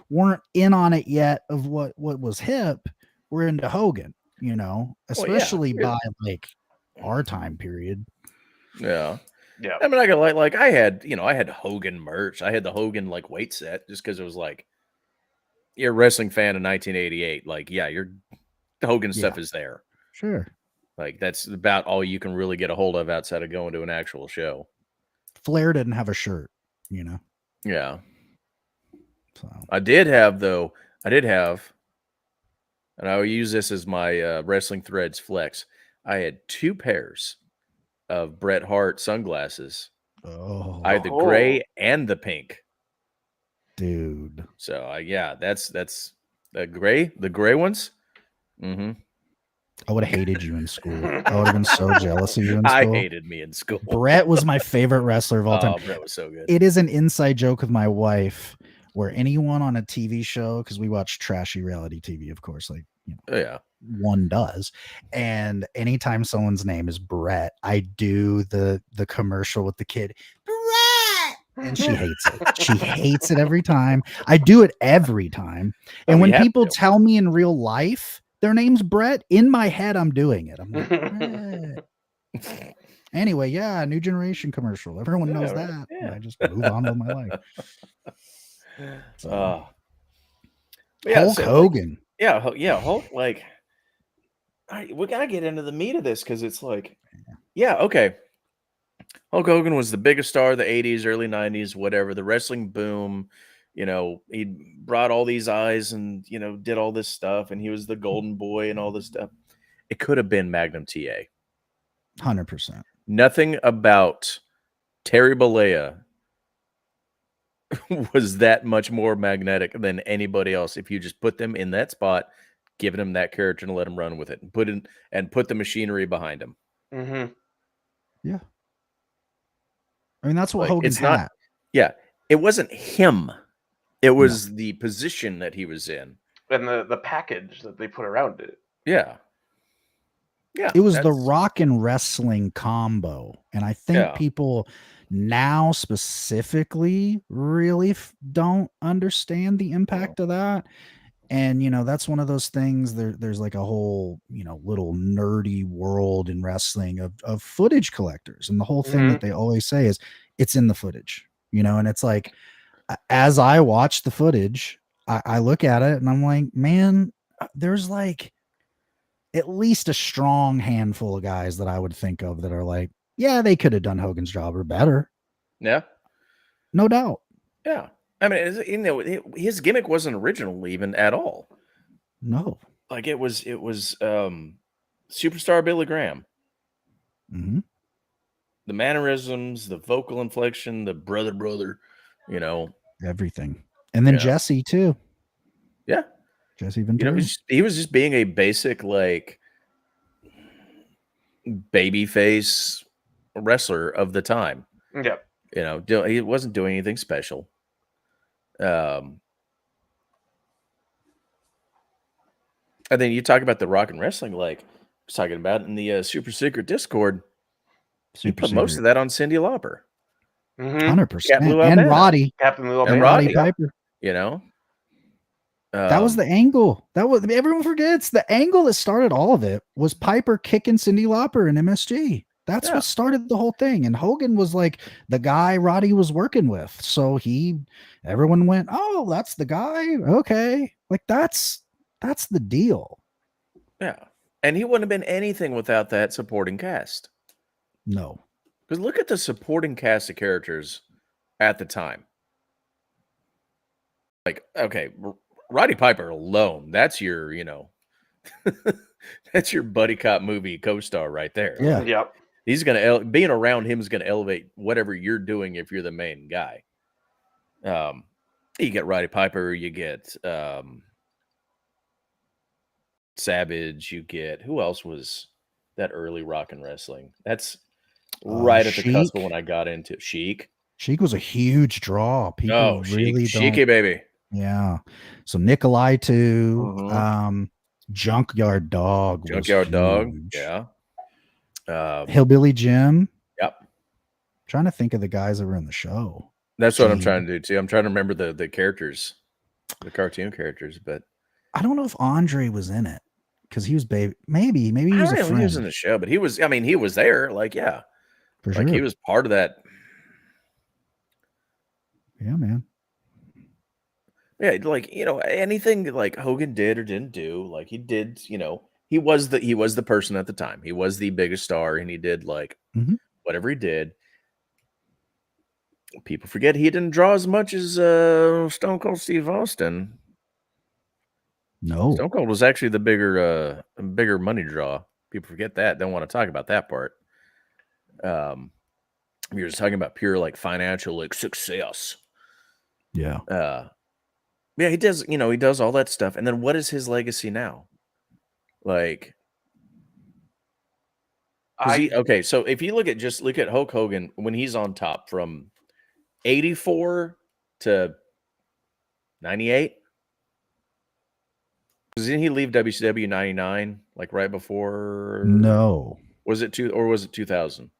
Speaker 4: weren't in on it yet of what was hip were into Hogan, especially by like our time period.
Speaker 2: Yeah.
Speaker 3: Yeah.
Speaker 2: I mean, I got like I had Hogan merch. I had the Hogan like weight set just because it was like, you're a wrestling fan in 1988. Like, yeah, the Hogan stuff is there.
Speaker 4: Sure.
Speaker 2: Like, that's about all you can really get a hold of outside of going to an actual show.
Speaker 4: Flair didn't have a shirt,
Speaker 2: Yeah.
Speaker 4: So
Speaker 2: I did have, and I will use this as my wrestling threads flex. I had 2 pairs of Bret Hart sunglasses. I had the gray and the pink.
Speaker 4: Dude.
Speaker 2: So that's the gray ones. Mm-hmm.
Speaker 4: I would have hated you in school. I would have been so jealous of you in school.
Speaker 2: I hated me in school.
Speaker 4: Bret was my favorite wrestler of all time.
Speaker 2: Oh, Bret was so good.
Speaker 4: It is an inside joke with my wife where anyone on a TV show, because we watch trashy reality TV, of course, like, one does. And anytime someone's name is Bret, I do the commercial with the kid, Bret, and she hates it. She hates it every time. I do it every time. And when people tell me in real life their name's Bret, in my head, I'm doing it. I'm like, Bret. Anyway, New Generation commercial. Everyone knows that.
Speaker 2: Yeah.
Speaker 4: I just move on with my life. So,
Speaker 2: Hulk
Speaker 4: Hogan.
Speaker 2: Hulk. Like, we gotta get into the meat of this because it's like, okay. Hulk Hogan was the biggest star of the 80s, early 90s, whatever. The wrestling boom. He brought all these eyes and, did all this stuff, and he was the golden boy and all this stuff. It could have been Magnum TA.
Speaker 4: 100%.
Speaker 2: Nothing about Terry Bollea was that much more magnetic than anybody else. If you just put them in that spot, giving him that character and let him run with it, and put the machinery behind him.
Speaker 3: Mm-hmm.
Speaker 4: Yeah. I mean, that's what Hogan's had.
Speaker 2: Yeah. It wasn't him. It was the position that he was in.
Speaker 3: And the package that they put around it.
Speaker 2: Yeah. Yeah.
Speaker 4: It was the rock and wrestling combo. And I think people now specifically really don't understand the impact of that. And, that's one of those things. There's like a whole, little nerdy world in wrestling of footage collectors. And the whole thing that they always say is it's in the footage, and it's like, as I watch the footage, I look at it and I'm like, man, there's like at least a strong handful of guys that I would think of that are like, yeah, they could have done Hogan's job or better.
Speaker 2: Yeah.
Speaker 4: No doubt.
Speaker 2: Yeah. I mean, his gimmick wasn't original even at all.
Speaker 4: No.
Speaker 2: Like it was Superstar Billy Graham.
Speaker 4: Mm-hmm.
Speaker 2: The mannerisms, the vocal inflection, the brother,
Speaker 4: everything. And then Jesse too.
Speaker 2: Yeah.
Speaker 4: Jesse Ventura.
Speaker 2: He was just being a basic like baby face wrestler of the time.
Speaker 3: Yeah.
Speaker 2: He wasn't doing anything special. And then you talk about the rock and wrestling, like I was talking about in the Super Secret Discord. You put most of that on Cyndi Lauper.
Speaker 4: 100%. And Roddy.
Speaker 3: Captain Lou
Speaker 2: and
Speaker 3: Roddy
Speaker 4: Piper. That was the angle. That was everyone forgets the angle that started all of it was Piper kicking Cyndi Lauper in MSG. That's what started the whole thing. And Hogan was like the guy Roddy was working with. So everyone went, oh, that's the guy. Okay. Like that's the deal.
Speaker 2: Yeah. And he wouldn't have been anything without that supporting cast.
Speaker 4: No.
Speaker 2: Because look at the supporting cast of characters at the time. Like, okay, Roddy Piper alone, that's your, that's your buddy cop movie co-star right there.
Speaker 4: Yeah.
Speaker 3: Yep.
Speaker 2: He's gonna being around him is gonna elevate whatever you're doing if you're the main guy. You get Roddy Piper, you get Savage, you get who else was that early rock and wrestling? That's right at the cusp of when I got into Sheik.
Speaker 4: Sheik was a huge draw. People really don't.
Speaker 2: Sheiky baby.
Speaker 4: Yeah. So Nikolai too. Junkyard Dog.
Speaker 2: Junkyard Dog. Yeah.
Speaker 4: Hillbilly Jim.
Speaker 2: Yep.
Speaker 4: Trying to think of the guys that were in the show.
Speaker 2: That's what I'm trying to do too. I'm trying to remember the characters, the cartoon characters, but
Speaker 4: I don't know if Andre was in it because he was baby. Maybe he was a friend.
Speaker 2: He was in the show, but he was. I mean, he was there. Like, yeah,
Speaker 4: for
Speaker 2: like
Speaker 4: sure.
Speaker 2: he was part of that.
Speaker 4: Yeah, man.
Speaker 2: Yeah, like anything like Hogan did or didn't do, like he did. He was the person at the time. He was the biggest star, and he did like whatever he did. People forget he didn't draw as much as Stone Cold Steve Austin.
Speaker 4: No,
Speaker 2: Stone Cold was actually the bigger money draw. People forget that. Don't want to talk about that part. You're just talking about pure like financial like success.
Speaker 4: Yeah.
Speaker 2: Yeah, he does. He does all that stuff. And then what is his legacy now? Like, okay. So if you look at Hulk Hogan when he's on top from 84 to 98. Didn't he leave WCW 99 like right before?
Speaker 4: No.
Speaker 2: Was it 2000?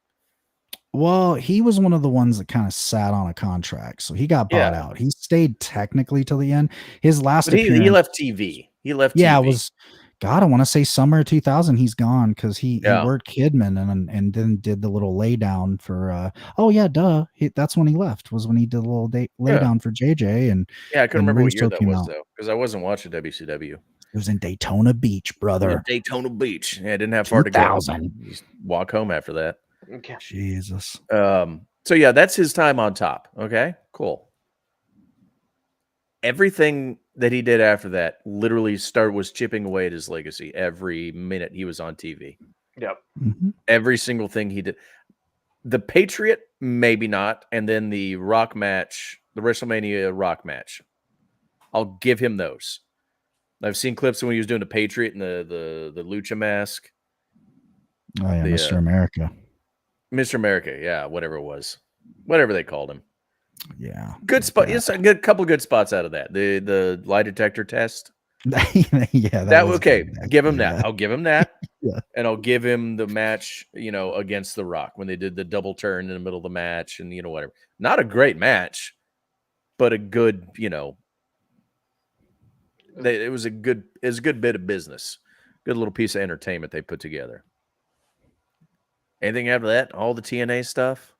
Speaker 4: Well, he was one of the ones that kind of sat on a contract, so he got bought out. He stayed technically till the end. His last appearance,
Speaker 2: he left TV.
Speaker 4: Yeah,
Speaker 2: TV.
Speaker 4: It was God. I want to say summer 2000. He's gone because he worked Kidman and then did the little lay down for. That's when he left. Was when he did a little lay down for JJ and.
Speaker 2: Yeah, I couldn't remember what year that was though because I wasn't watching WCW.
Speaker 4: It was in Daytona Beach, brother.
Speaker 2: Daytona Beach. Yeah, I didn't have far to go. Just walk home after that.
Speaker 3: Okay.
Speaker 4: Jesus.
Speaker 2: So yeah, that's his time on top. Okay, cool. Everything that he did after that literally was chipping away at his legacy every minute he was on TV.
Speaker 3: Yep.
Speaker 2: Every single thing he did. The Patriot, maybe not, and then the Rock match, the WrestleMania Rock match. I'll give him those. I've seen clips of when he was doing the Patriot and the Lucha mask.
Speaker 4: Oh yeah, Mr. America.
Speaker 2: Mr. America, yeah, whatever it was. Whatever they called him.
Speaker 4: Yeah.
Speaker 2: Good spot. It's a couple good spots out of that. The lie detector test.
Speaker 4: Yeah.
Speaker 2: That okay. Give him that. I'll give him that.
Speaker 4: Yeah.
Speaker 2: And I'll give him the match, against The Rock when they did the double turn in the middle of the match and whatever. Not a great match, but a good, it was a good bit of business. Good little piece of entertainment they put together. Anything after that? All the TNA stuff?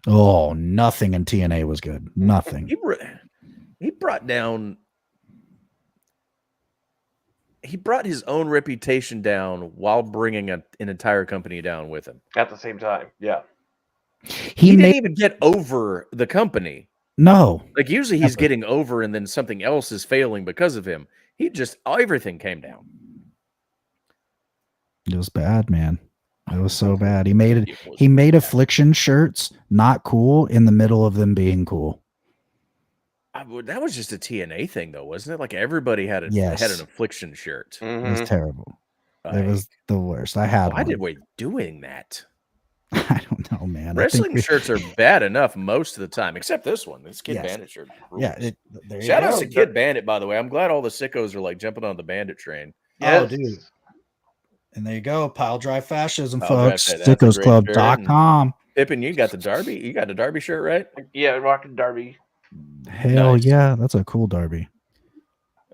Speaker 4: Oh, nothing in TNA was good. Nothing.
Speaker 2: He brought his own reputation down while bringing an entire company down with him.
Speaker 3: At the same time, yeah.
Speaker 2: He didn't even get over the company.
Speaker 4: No.
Speaker 2: Like usually he's getting over and then something else is failing because of him. Everything came down.
Speaker 4: It was bad, man. It was so bad. He made Affliction shirts not cool in the middle of them being cool.
Speaker 2: That was just a TNA thing, though, wasn't it? Like everybody had an Affliction shirt.
Speaker 4: It was terrible. It was the worst. I had.
Speaker 2: Why did we doing that?
Speaker 4: I don't know, man.
Speaker 2: Wrestling shirts are bad enough most of the time, except this one. This Kid Bandit shirt. Rules.
Speaker 4: Yeah.
Speaker 2: Shout out to Kid Bandit, by the way. I'm glad all the sickos are like jumping on the Bandit train.
Speaker 4: Oh, dude. And there you go. Pile Drive Fascism, folks. Sickosclub.com.
Speaker 2: Pippin, you got the Derby. You got the Derby shirt, right?
Speaker 3: Yeah, rocking Derby.
Speaker 4: Hell yeah. That's a cool Derby.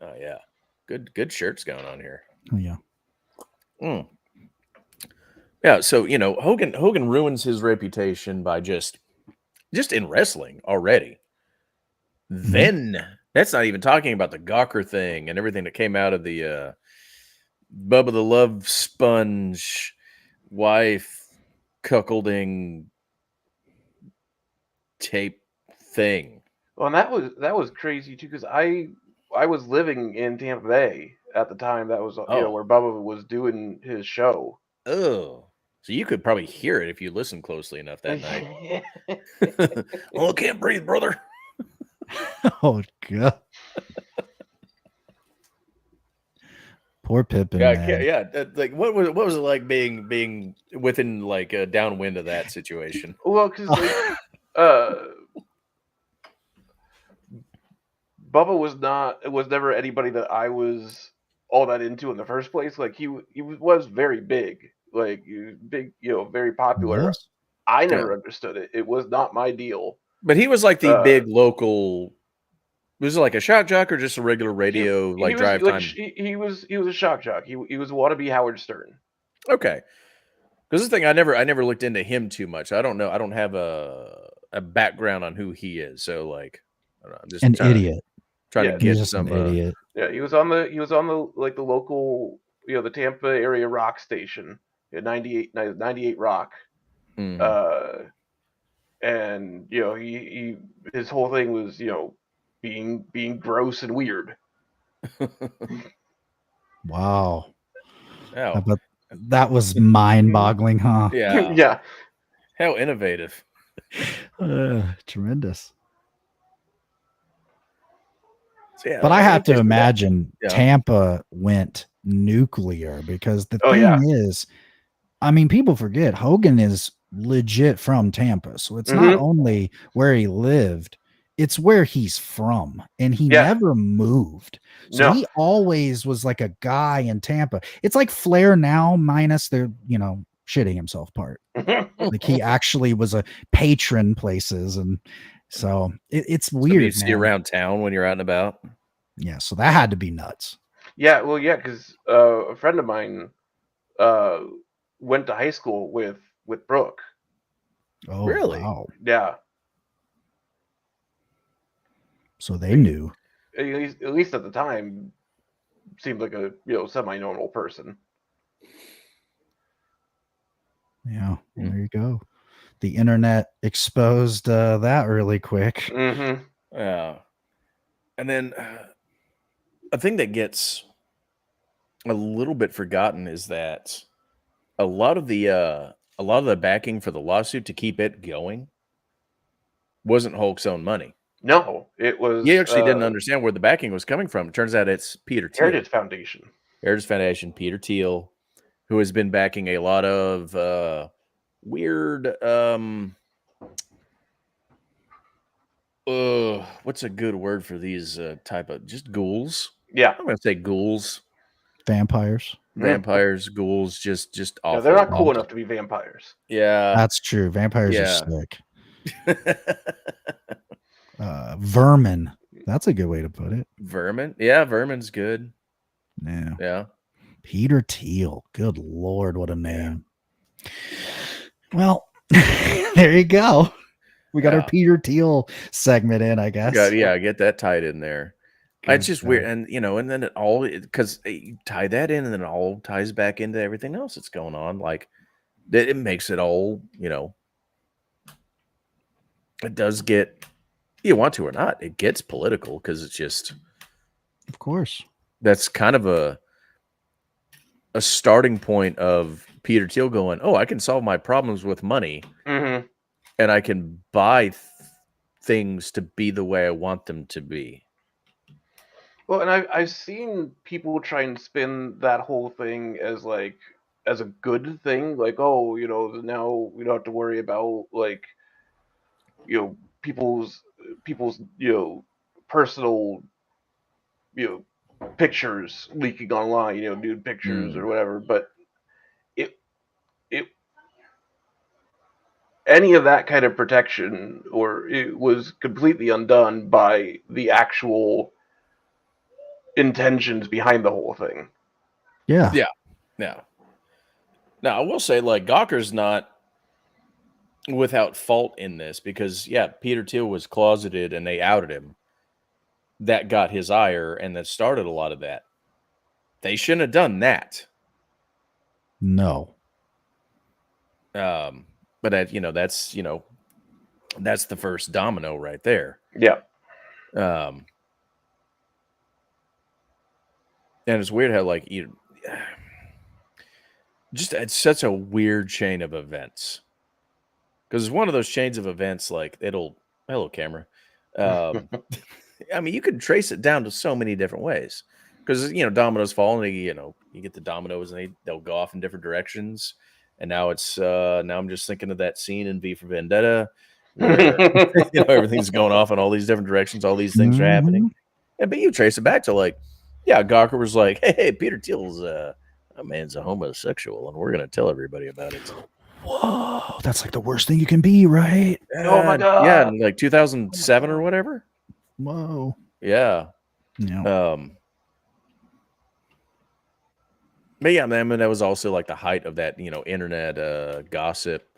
Speaker 2: Oh yeah, good shirts going on here.
Speaker 4: Oh, yeah.
Speaker 2: Yeah, so Hogan ruins his reputation by just in wrestling already. Then that's not even talking about the Gawker thing and everything that came out of the Bubba the Love Sponge wife cuckolding tape thing.
Speaker 3: Well, and that was crazy too, because I was living in Tampa Bay at the time. That was where Bubba was doing his show.
Speaker 2: Oh, so you could probably hear it if you listened closely enough that night. Oh, I can't breathe, brother.
Speaker 4: Oh god. Poor Pippin, man.
Speaker 2: Yeah. Like, what was it like being within like a downwind of that situation?
Speaker 3: Well, because Bubba was never anybody that I was all that into in the first place. Like he was very big, like he was big, very popular.
Speaker 4: Yes.
Speaker 3: I never understood it. It was not my deal.
Speaker 2: But he was like the big local. Was it like a shock jock or just a regular radio
Speaker 3: he was,
Speaker 2: drive time?
Speaker 3: He was a shock jock. He was a wannabe Howard Stern.
Speaker 2: Okay, because this thing I never looked into him too much. I don't know. I don't have a background on who he is. So like, I don't know, I'm just
Speaker 4: an idiot.
Speaker 2: Trying to get some
Speaker 4: idiot.
Speaker 3: Yeah, he was on the like the local, the Tampa area rock station at 98 Rock.
Speaker 2: Mm.
Speaker 3: And he his whole thing was being gross and weird.
Speaker 4: Wow.
Speaker 2: Oh.
Speaker 4: But that was mind-boggling, huh?
Speaker 2: Yeah.
Speaker 3: Yeah.
Speaker 2: How innovative.
Speaker 4: Tremendous.
Speaker 2: So, yeah,
Speaker 4: but I have to imagine Tampa went nuclear because the thing is, I mean, people forget Hogan is legit from Tampa. So it's not only where he lived, it's where he's from. And he never moved. So he always was like a guy in Tampa. It's like Flair now minus the, shitting himself part. Like he actually was a patron places. And so it's weird.
Speaker 2: You see around town when you're out and about.
Speaker 4: Yeah. So that had to be nuts.
Speaker 3: Yeah. Well, yeah. Cause a friend of mine went to high school with Brooke.
Speaker 4: Oh,
Speaker 2: really?
Speaker 4: Wow.
Speaker 3: Yeah.
Speaker 4: So they knew.
Speaker 3: At least at the time, seemed like a semi-normal person.
Speaker 4: Yeah, well, there you go. The internet exposed that really quick.
Speaker 3: Mm-hmm.
Speaker 2: Yeah, and then a thing that gets a little bit forgotten is that a lot of the backing for the lawsuit to keep it going wasn't Hulk's own money.
Speaker 3: No, it was.
Speaker 2: He actually didn't understand where the backing was coming from. It turns out it's Peter Thiel.
Speaker 3: Heritage Foundation,
Speaker 2: Peter Thiel, who has been backing a lot of weird. What's a good word for these type of just ghouls?
Speaker 3: Yeah,
Speaker 2: I'm gonna say ghouls,
Speaker 4: vampires,
Speaker 2: ghouls. Just awful.
Speaker 3: No, they're not cool enough to be vampires.
Speaker 2: Yeah,
Speaker 4: that's true. Vampires are sick. Vermin. That's a good way to put it.
Speaker 2: Vermin. Yeah, vermin's good. Yeah.
Speaker 4: Peter Thiel. Good Lord, what a name. Yeah. Well, there you go. We got our Peter Thiel segment in, I guess.
Speaker 2: Get that tied in there. It's just weird. And, and then because you tie that in and then it all ties back into everything else that's going on. Like, it makes it all, it does get, you want to or not, it gets political because it's just.
Speaker 4: Of course.
Speaker 2: That's kind of a starting point of Peter Thiel going, oh, I can solve my problems with money.
Speaker 3: Mm-hmm.
Speaker 2: And I can buy things to be the way I want them to be.
Speaker 3: Well, and I've seen people try and spin that whole thing as a good thing, like, oh, now we don't have to worry about people's personal pictures leaking online, nude pictures or whatever. But it any of that kind of protection, or it was completely undone by the actual intentions behind the whole thing.
Speaker 4: Yeah.
Speaker 2: Yeah. Now I will say, like, Gawker's not without fault in this because, yeah, Peter Thiel was closeted and they outed him. That got his ire, and that started a lot of that. They shouldn't have done that.
Speaker 4: No.
Speaker 2: But that's that's the first domino right there.
Speaker 3: Yeah.
Speaker 2: And it's weird how like it's such a weird chain of events because it's one of those chains of events like hello camera. I mean, you could trace it down to so many different ways because dominoes fall and you get the dominoes and they'll go off in different directions. And now now I'm just thinking of that scene in V for Vendetta where everything's going off in all these different directions, all these things are happening. But you trace it back to like, yeah, Gawker was like, hey, Peter Thiel's that man's a homosexual, and we're gonna tell everybody about it.
Speaker 4: Whoa, that's like the worst thing you can be, right?
Speaker 3: Oh my God.
Speaker 2: Yeah, in like 2007 or whatever.
Speaker 4: Whoa.
Speaker 2: Yeah.
Speaker 4: Yeah.
Speaker 2: But yeah, man, that was also like the height of that, internet gossip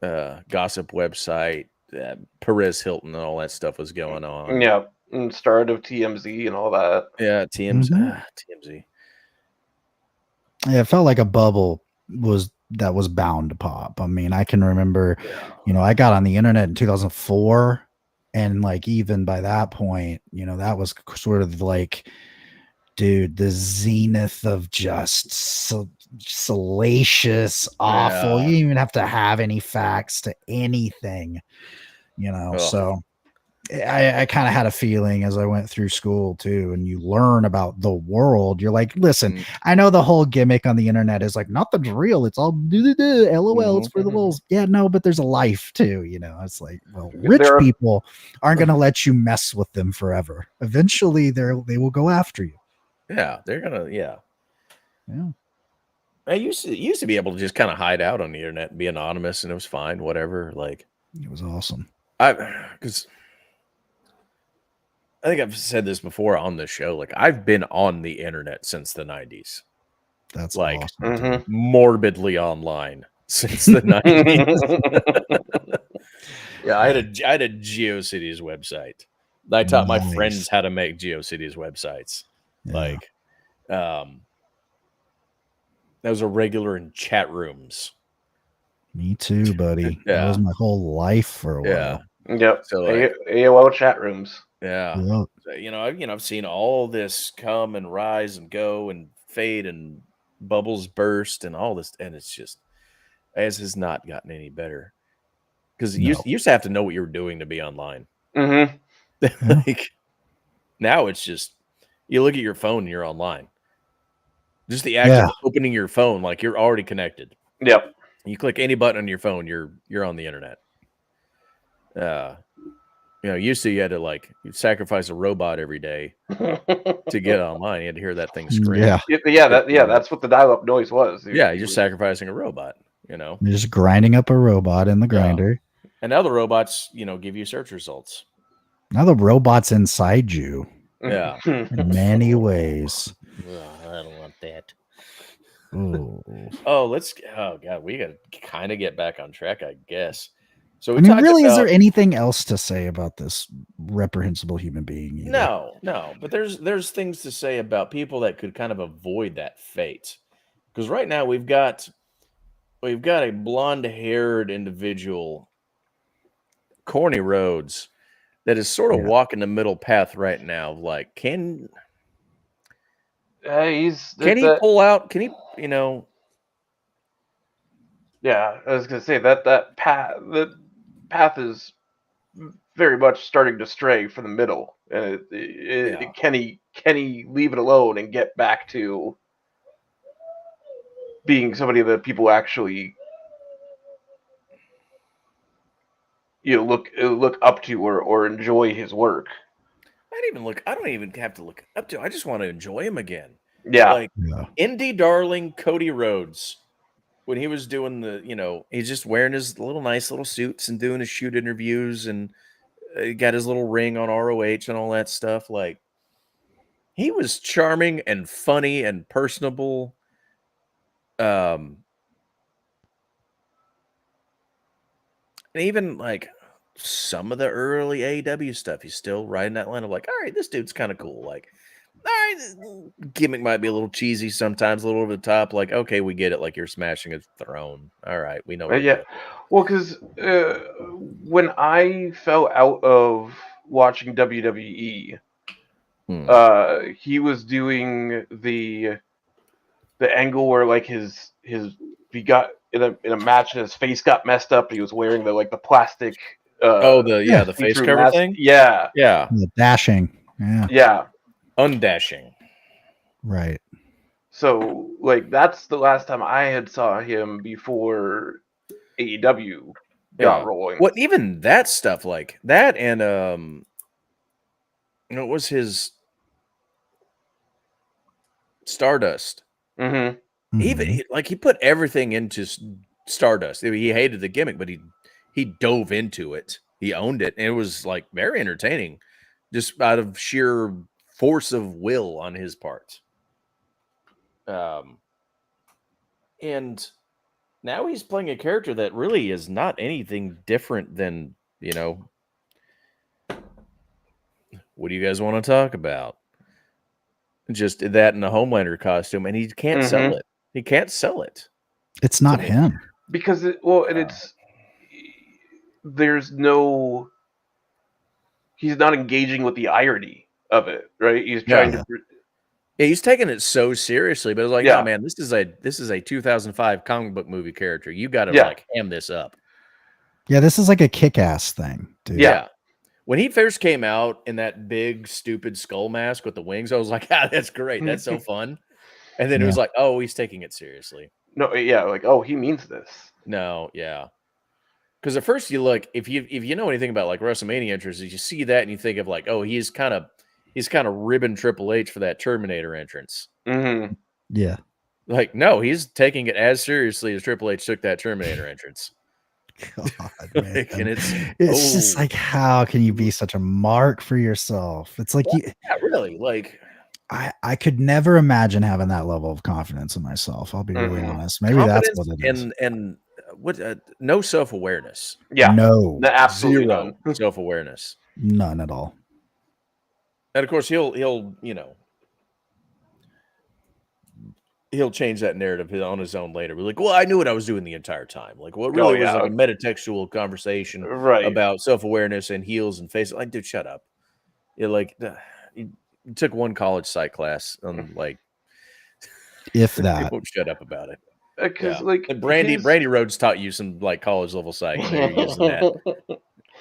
Speaker 2: website. Perez Hilton and all that stuff was going on.
Speaker 3: Yeah, and start of TMZ and all that.
Speaker 2: Yeah, TMZ. TMZ.
Speaker 4: Yeah, it felt like a bubble was bound to pop. I mean, I can remember, I got on the internet in 2004, and like even by that point, that was sort of like, dude, the zenith of just salacious, awful.
Speaker 2: Yeah.
Speaker 4: You didn't even have to have any facts to anything, So I kind of had a feeling as I went through school too, and you learn about the world. You're like, listen, I know the whole gimmick on the internet is like nothing's real. It's all LOL. It's for the wolves. Yeah, no, but there's a life too. It's like, well, rich people aren't going to let you mess with them forever. Eventually, they will go after you.
Speaker 2: Yeah, they're gonna. Yeah.
Speaker 4: I
Speaker 2: used to be able to just kind of hide out on the internet and be anonymous, and it was fine. Whatever. Like,
Speaker 4: it was awesome.
Speaker 2: Because I think I've said this before on the show. Like, I've been on the internet since the 90s.
Speaker 4: That's
Speaker 2: like
Speaker 4: awesome.
Speaker 2: Morbidly online since the 90s. Yeah, I had a GeoCities website. I taught my friends how to make GeoCities websites.
Speaker 4: Yeah.
Speaker 2: Like, that was a regular in chat rooms.
Speaker 4: Me too, buddy.
Speaker 2: Yeah.
Speaker 4: That was my whole life for a while.
Speaker 3: Yep.
Speaker 2: So like,
Speaker 3: AOL chat rooms.
Speaker 2: Yeah.
Speaker 4: Yep.
Speaker 2: I've seen all this come and rise and go and fade and bubbles burst and all this, and it's just has not gotten any better. Because you used to have to know what you were doing to be online. Like, now it's just you look at your phone and you're online. Just the act of opening your phone, like you're already connected.
Speaker 3: Yep.
Speaker 2: You click any button on your phone, you're on the internet. Used to you had to you'd sacrifice a robot every day to get online. You had to hear that thing scream.
Speaker 3: That's what the dial-up noise was.
Speaker 2: Yeah, you're just sacrificing a robot.
Speaker 4: You're just grinding up a robot in the grinder.
Speaker 2: And now the robots, give you search results.
Speaker 4: Now the robot's inside you.
Speaker 2: Yeah,
Speaker 4: in many ways.
Speaker 2: I don't want that.
Speaker 4: Ooh.
Speaker 2: Oh God, we got to kind of get back on track, I guess. So
Speaker 4: is there anything else to say about this reprehensible human being? Either?
Speaker 2: No. But there's things to say about people that could kind of avoid that fate. Because right now we've got a blonde-haired individual, Cody Rhodes, that is sort of walking the middle path right now. Like, can he pull out? Can he,
Speaker 3: Yeah, I was gonna say that path is very much starting to stray for the middle, and can he leave it alone and get back to being somebody that people actually look up to or enjoy his work?
Speaker 2: I don't even have to look up to. I just want to enjoy him again.
Speaker 3: Yeah,
Speaker 2: indie darling Cody Rhodes. When he was doing he's just wearing his nice little suits and doing his shoot interviews and he got his little ring on ROH and all that stuff. Like, he was charming and funny and personable. And even like some of the early AEW stuff, he's still riding that line of like, all right, this dude's kind of cool. Like, all right, this gimmick might be a little cheesy sometimes, a little over the top. Like, okay, we get it. Like, you're smashing a throne. All right, we know what you're
Speaker 3: Yeah.
Speaker 2: doing.
Speaker 3: Well, because when I fell out of watching WWE, he was doing the angle where like his he got in a match and his face got messed up. He was wearing the plastic.
Speaker 2: The face
Speaker 3: see-through
Speaker 2: cover
Speaker 3: mask.
Speaker 2: thing.
Speaker 3: Yeah.
Speaker 2: Yeah,
Speaker 4: The dashing. Yeah.
Speaker 3: Yeah.
Speaker 2: undashing.
Speaker 4: Right.
Speaker 3: So like that's the last time I had saw him before AEW got rolling.
Speaker 2: What even that stuff like that and it was his Stardust.
Speaker 3: Mm-hmm.
Speaker 2: Even he put everything into Stardust. He hated the gimmick, but he dove into it. He owned it, and it was like very entertaining, just out of sheer force of will on his part. And now he's playing a character that really is not anything different than, what do you guys want to talk about? Just that in a Homelander costume, and he can't sell it. He can't sell it.
Speaker 4: It's not him.
Speaker 3: Because there's no, he's not engaging with the irony of it, right? He's trying to.
Speaker 2: Yeah, he's taking it so seriously, but it's like, no, man, this is a 2005 comic book movie character. You got to like ham this up.
Speaker 4: Yeah, this is like a kick-ass thing, dude.
Speaker 2: Yeah. When he first came out in that big, stupid skull mask with the wings, I was like, that's great. That's so fun. And then it was like, oh, he's taking it seriously.
Speaker 3: No, yeah, like, oh, he means this.
Speaker 2: No, yeah. Because at first you look, if you know anything about like WrestleMania entrances, you see that and you think of like, oh, he's kind of ribbing Triple H for that Terminator entrance.
Speaker 3: Mm-hmm.
Speaker 4: Yeah.
Speaker 2: Like, no, he's taking it as seriously as Triple H took that Terminator entrance.
Speaker 4: God, man.
Speaker 2: And it's
Speaker 4: just like, how can you be such a mark for yourself? It's like
Speaker 2: really, like
Speaker 4: I could never imagine having that level of confidence in myself. I'll be really honest. Maybe that's what it is.
Speaker 2: And what no self-awareness.
Speaker 3: Yeah.
Speaker 4: No.
Speaker 3: Absolutely
Speaker 2: zero self-awareness.
Speaker 4: None at all.
Speaker 2: And of course he'll change that narrative on his own later. We're like, well, I knew what I was doing the entire time. Like, what really was like a metatextual conversation about self-awareness and heels and faces. Like, dude, shut up. You're like, you took one college psych class on like,
Speaker 4: if that.
Speaker 2: You won't shut up about it.
Speaker 3: Because like
Speaker 2: and Brandy Rhodes taught you some like college level psych. You're using that.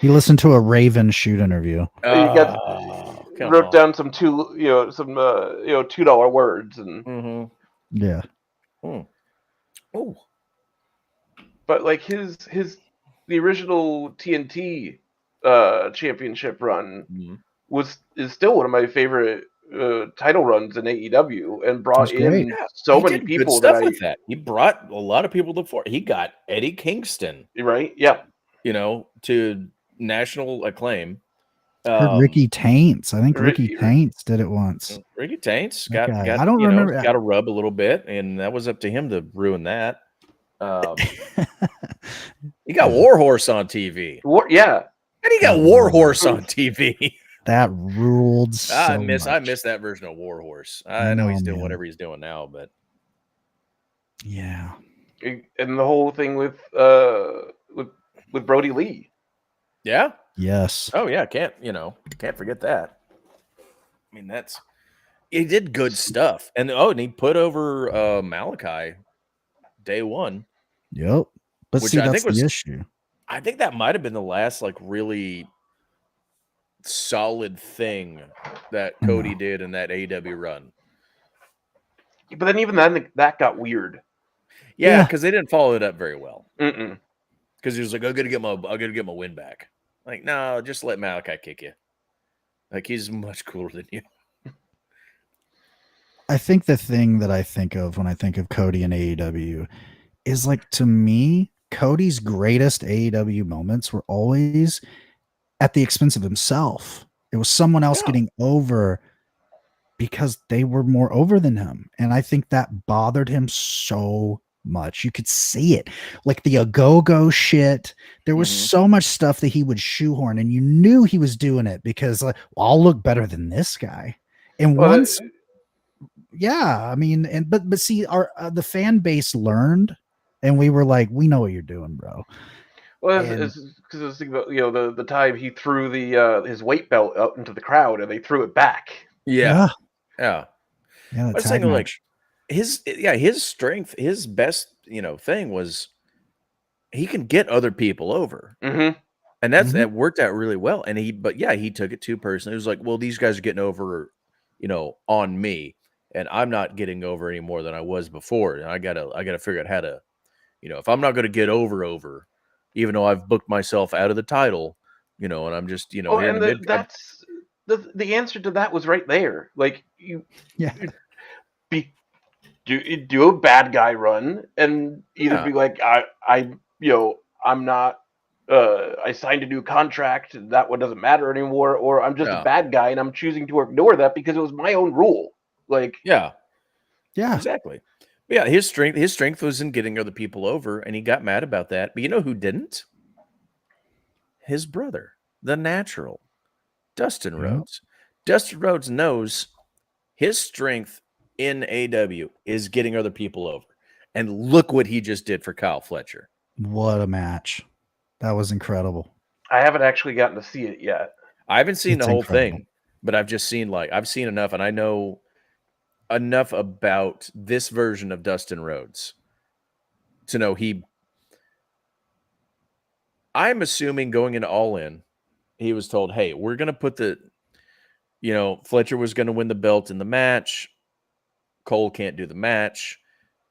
Speaker 4: He listened to a Raven shoot interview.
Speaker 3: Wrote down some $2 words and
Speaker 4: yeah.
Speaker 3: Oh. But like the original TNT championship run is still one of my favorite title runs in AEW, and brought in so many people
Speaker 2: that he brought a lot of people to the fore. He got Eddie Kingston,
Speaker 3: right? Yeah,
Speaker 2: to national acclaim.
Speaker 4: Ricky Taints. I think Ricky Taints did it once.
Speaker 2: Ricky Taints got
Speaker 4: I don't remember.
Speaker 2: Got a rub a little bit, and that was up to him to ruin that. He got Warhorse on TV.
Speaker 3: And
Speaker 2: he got Warhorse on TV.
Speaker 4: That ruled. So
Speaker 2: I miss that version of Warhorse. I know he's doing whatever he's doing now, but
Speaker 4: yeah.
Speaker 3: And the whole thing with Brody Lee.
Speaker 2: Yeah.
Speaker 4: Yes.
Speaker 2: Oh yeah, can't forget that. I mean, he did good stuff, and he put over Malachi day one.
Speaker 4: Yep. But see, that's the issue.
Speaker 2: I think that might have been the last like really solid thing that Cody did in that AEW run.
Speaker 3: But then even then, that got weird.
Speaker 2: Yeah, because they didn't follow it up very well.
Speaker 3: Because
Speaker 2: he was like, "I'm gonna get my win back." Like, no, just let Malachi kick you. Like, he's much cooler than you.
Speaker 4: I think the thing that I think of when I think of Cody and AEW is like, to me, Cody's greatest AEW moments were always at the expense of himself. It was someone else getting over because they were more over than him. And I think that bothered him so much. You could see it. Like the go shit. There was so much stuff that he would shoehorn, and you knew he was doing it because like, well, I'll look better than this guy. And once yeah, I mean, and but see, our the fan base learned, and we were like, we know what you're doing, bro.
Speaker 3: Well,
Speaker 4: And-
Speaker 3: it's because I was thinking about the time he threw the his weight belt out into the crowd and they threw it back.
Speaker 2: Yeah.
Speaker 4: yeah,
Speaker 2: I
Speaker 4: the
Speaker 2: was
Speaker 4: tag
Speaker 2: thinking like
Speaker 4: match.
Speaker 2: his strength, his best, thing was he can get other people over.
Speaker 3: Mm-hmm.
Speaker 2: And that worked out really well. And he took it too personally. It was like, well, these guys are getting over, on me, and I'm not getting over any more than I was before. And I gotta figure out how to, if I'm not gonna get over, even though I've booked myself out of the title, and I'm just, here in the mid.
Speaker 3: That's the answer to that was right there. Like you do a bad guy run and either be like I'm not I signed a new contract, that one doesn't matter anymore, or I'm just a bad guy and I'm choosing to ignore that because it was my own rule. Like
Speaker 4: yeah,
Speaker 2: exactly. But yeah, his strength was in getting other people over, and he got mad about that. But you know who didn't? His brother, the Natural, Dustin Rhodes. Dustin Rhodes knows his strength in AW is getting other people over. And look what he just did for Kyle Fletcher.
Speaker 4: What a match. That was incredible.
Speaker 3: I haven't actually gotten to see it yet.
Speaker 2: I haven't seen the whole thing, but I've just seen I've seen enough, and I know enough about this version of Dustin Rhodes to know I'm assuming going into All In, he was told, hey, we're going to put Fletcher was going to win the belt in the match. Cole can't do the match.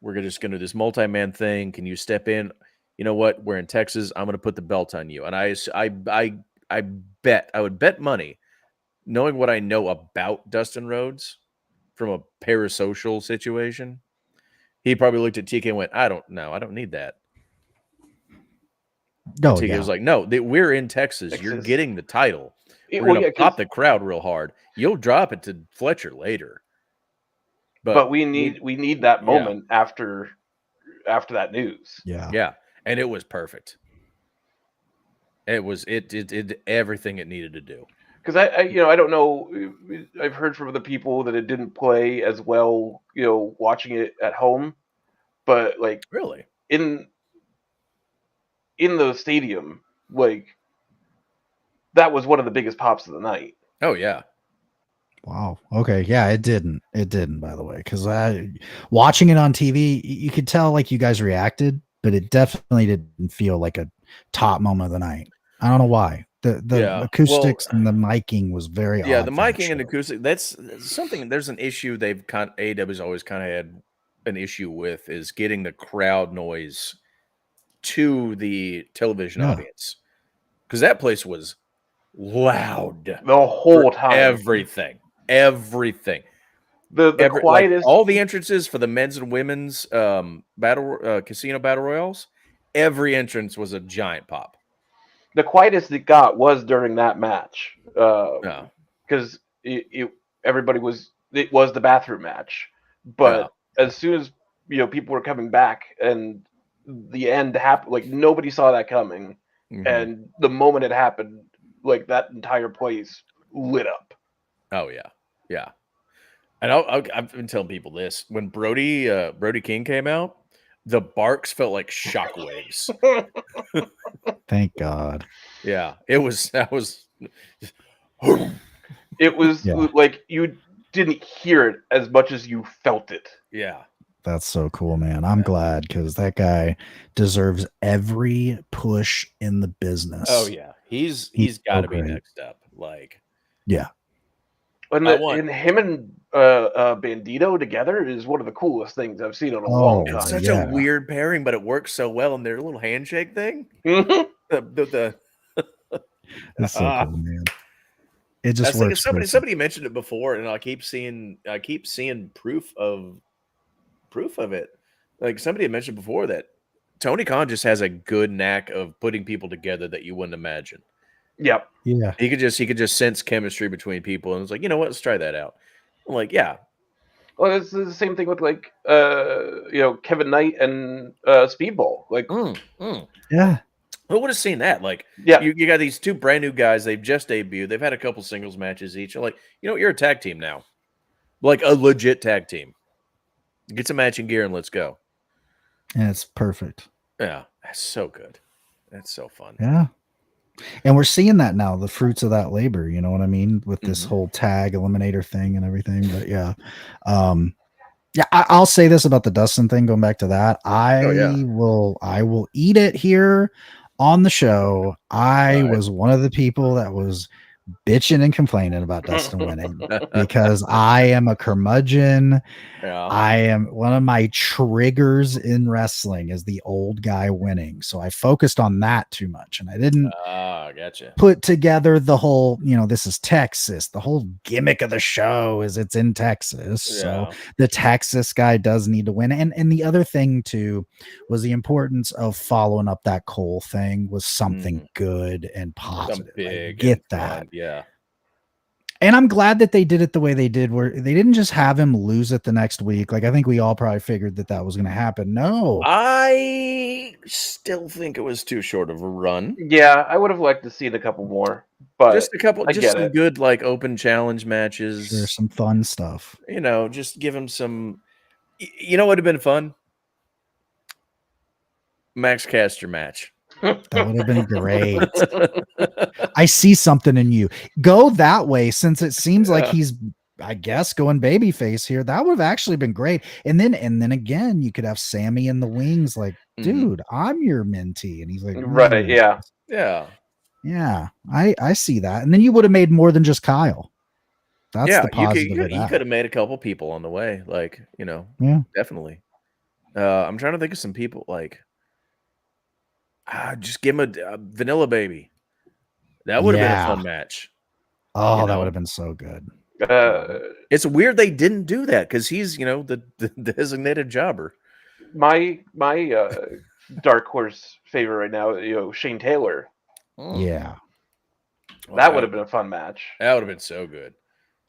Speaker 2: We're just going to do this multi-man thing. Can you step in? You know what? We're in Texas. I'm going to put the belt on you. And I would bet money, knowing what I know about Dustin Rhodes from a parasocial situation, he probably looked at TK and went, I don't need that. No, TK was like, no, we're in Texas. You're getting the title. We're going to pop the crowd real hard. You'll drop it to Fletcher later.
Speaker 3: But we need that moment after that news.
Speaker 4: Yeah.
Speaker 2: And it was perfect. It did everything it needed to do.
Speaker 3: Because I don't know. I've heard from other people that it didn't play as well, watching it at home. But like
Speaker 2: really
Speaker 3: in the stadium, like that was one of the biggest pops of the night.
Speaker 2: Oh yeah.
Speaker 4: Wow. Okay. Yeah, it didn't. By the way, because watching it on TV, you could tell like you guys reacted, but it definitely didn't feel like a top moment of the night. I don't know why. The acoustics and the miking was very odd.
Speaker 2: Yeah, the miking and acoustic. That's something. There's an issue AEW's always kind of had an issue with, is getting the crowd noise to the television audience, because that place was loud
Speaker 3: the whole time.
Speaker 2: Everything.
Speaker 3: The quietest,
Speaker 2: all the entrances for the men's and women's casino battle royals, every entrance was a giant pop.
Speaker 3: The quietest it got was during that match, because it was the bathroom match. But as soon as people were coming back and the end happened, like nobody saw that coming, and the moment it happened, like that entire place lit up.
Speaker 2: Oh yeah. And I've been telling people this: when Brody King came out, the barks felt like shockwaves.
Speaker 4: Thank God.
Speaker 2: Yeah, it was.
Speaker 3: It was like you didn't hear it as much as you felt it.
Speaker 2: Yeah.
Speaker 4: That's so cool, man. I'm glad, because that guy deserves every push in the business.
Speaker 2: Oh yeah, he's got to be next up. Like,
Speaker 4: yeah.
Speaker 3: And him and Bandito together is one of the coolest things I've seen in a long time.
Speaker 2: It's such a weird pairing, but it works so well in their little handshake thing.
Speaker 4: That's so cool, man. It just works.
Speaker 2: Somebody mentioned it before, and I keep seeing proof of it. Like somebody had mentioned before that Tony Khan just has a good knack of putting people together that you wouldn't imagine.
Speaker 3: Yep.
Speaker 4: Yeah.
Speaker 2: He could just sense chemistry between people, and it's like, you know what, let's try that out. Like, yeah.
Speaker 3: Well, it's the same thing with like Kevin Knight and Speedball. Like,
Speaker 4: Yeah.
Speaker 2: Who would have seen that? Like,
Speaker 3: yeah,
Speaker 2: you got these two brand new guys. They've just debuted. They've had a couple singles matches each. You're like, you're a tag team now, like a legit tag team. Get some matching gear and let's go.
Speaker 4: And it's perfect.
Speaker 2: Yeah, that's so good. That's so fun.
Speaker 4: Yeah. And we're seeing that now, the fruits of that labor, you know what I mean? With this whole tag eliminator thing and everything. But yeah. I'll say this about the Dustin thing, going back to that. I will eat it here on the show. I was one of the people that was bitching and complaining about Dustin winning because I am a curmudgeon.
Speaker 2: Yeah.
Speaker 4: I am one of my triggers in wrestling is the old guy winning. So I focused on that too much and I didn't
Speaker 2: gotcha.
Speaker 4: put together the whole, this is Texas. The whole gimmick of the show is it's in Texas.
Speaker 2: Yeah.
Speaker 4: So the Texas guy does need to win. And the other thing too was the importance of following up that Cole thing was something good and positive.
Speaker 2: Big
Speaker 4: I get that.
Speaker 2: Fun. Yeah.
Speaker 4: And I'm glad that they did it the way they did, where they didn't just have him lose it the next week. Like, I think we all probably figured that was going to happen. No.
Speaker 2: I still think it was too short of a run.
Speaker 3: Yeah, I would have liked to see a couple more, but
Speaker 2: just a couple, just some good, like, open challenge matches.
Speaker 4: There's some fun stuff.
Speaker 2: Just give him some, what would have been fun? Max Caster match.
Speaker 4: That would have been great. I see something in you. Go that way, since it seems like he's, I guess, going babyface here. That would have actually been great. And then again, you could have Sammy in the wings, like, dude, I'm your mentee. And he's like,
Speaker 3: right, yeah.
Speaker 4: Yeah, I see that. And then you would have made more than just Kyle. That's the positive of that.
Speaker 2: You could have made a couple people on the way, like, definitely. I'm trying to think of some people, like, just give him a Vanilla Baby. That would have been a fun match.
Speaker 4: Oh, that would have been so good.
Speaker 2: It's weird they didn't do that because he's, the designated jobber.
Speaker 3: My dark horse favorite right now, Shane Taylor.
Speaker 4: Yeah.
Speaker 3: That would have been a fun match.
Speaker 2: That would have been so good.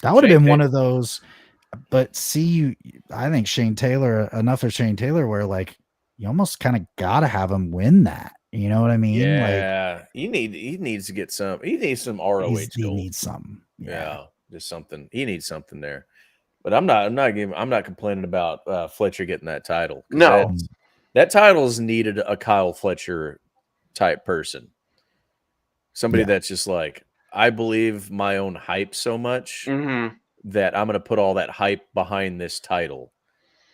Speaker 4: That would have been one of those. But I think Shane Taylor, enough of Shane Taylor where, like, you almost kind of got to have him win that. You know what I mean?
Speaker 2: Yeah. Like, he needs to get some. He needs some ROH.
Speaker 4: He needs something.
Speaker 2: Yeah. Just something. He needs something there. But I'm not complaining about Fletcher getting that title.
Speaker 3: No.
Speaker 2: That title's needed a Kyle Fletcher type person. Somebody that's just like, I believe my own hype so much that I'm going to put all that hype behind this title.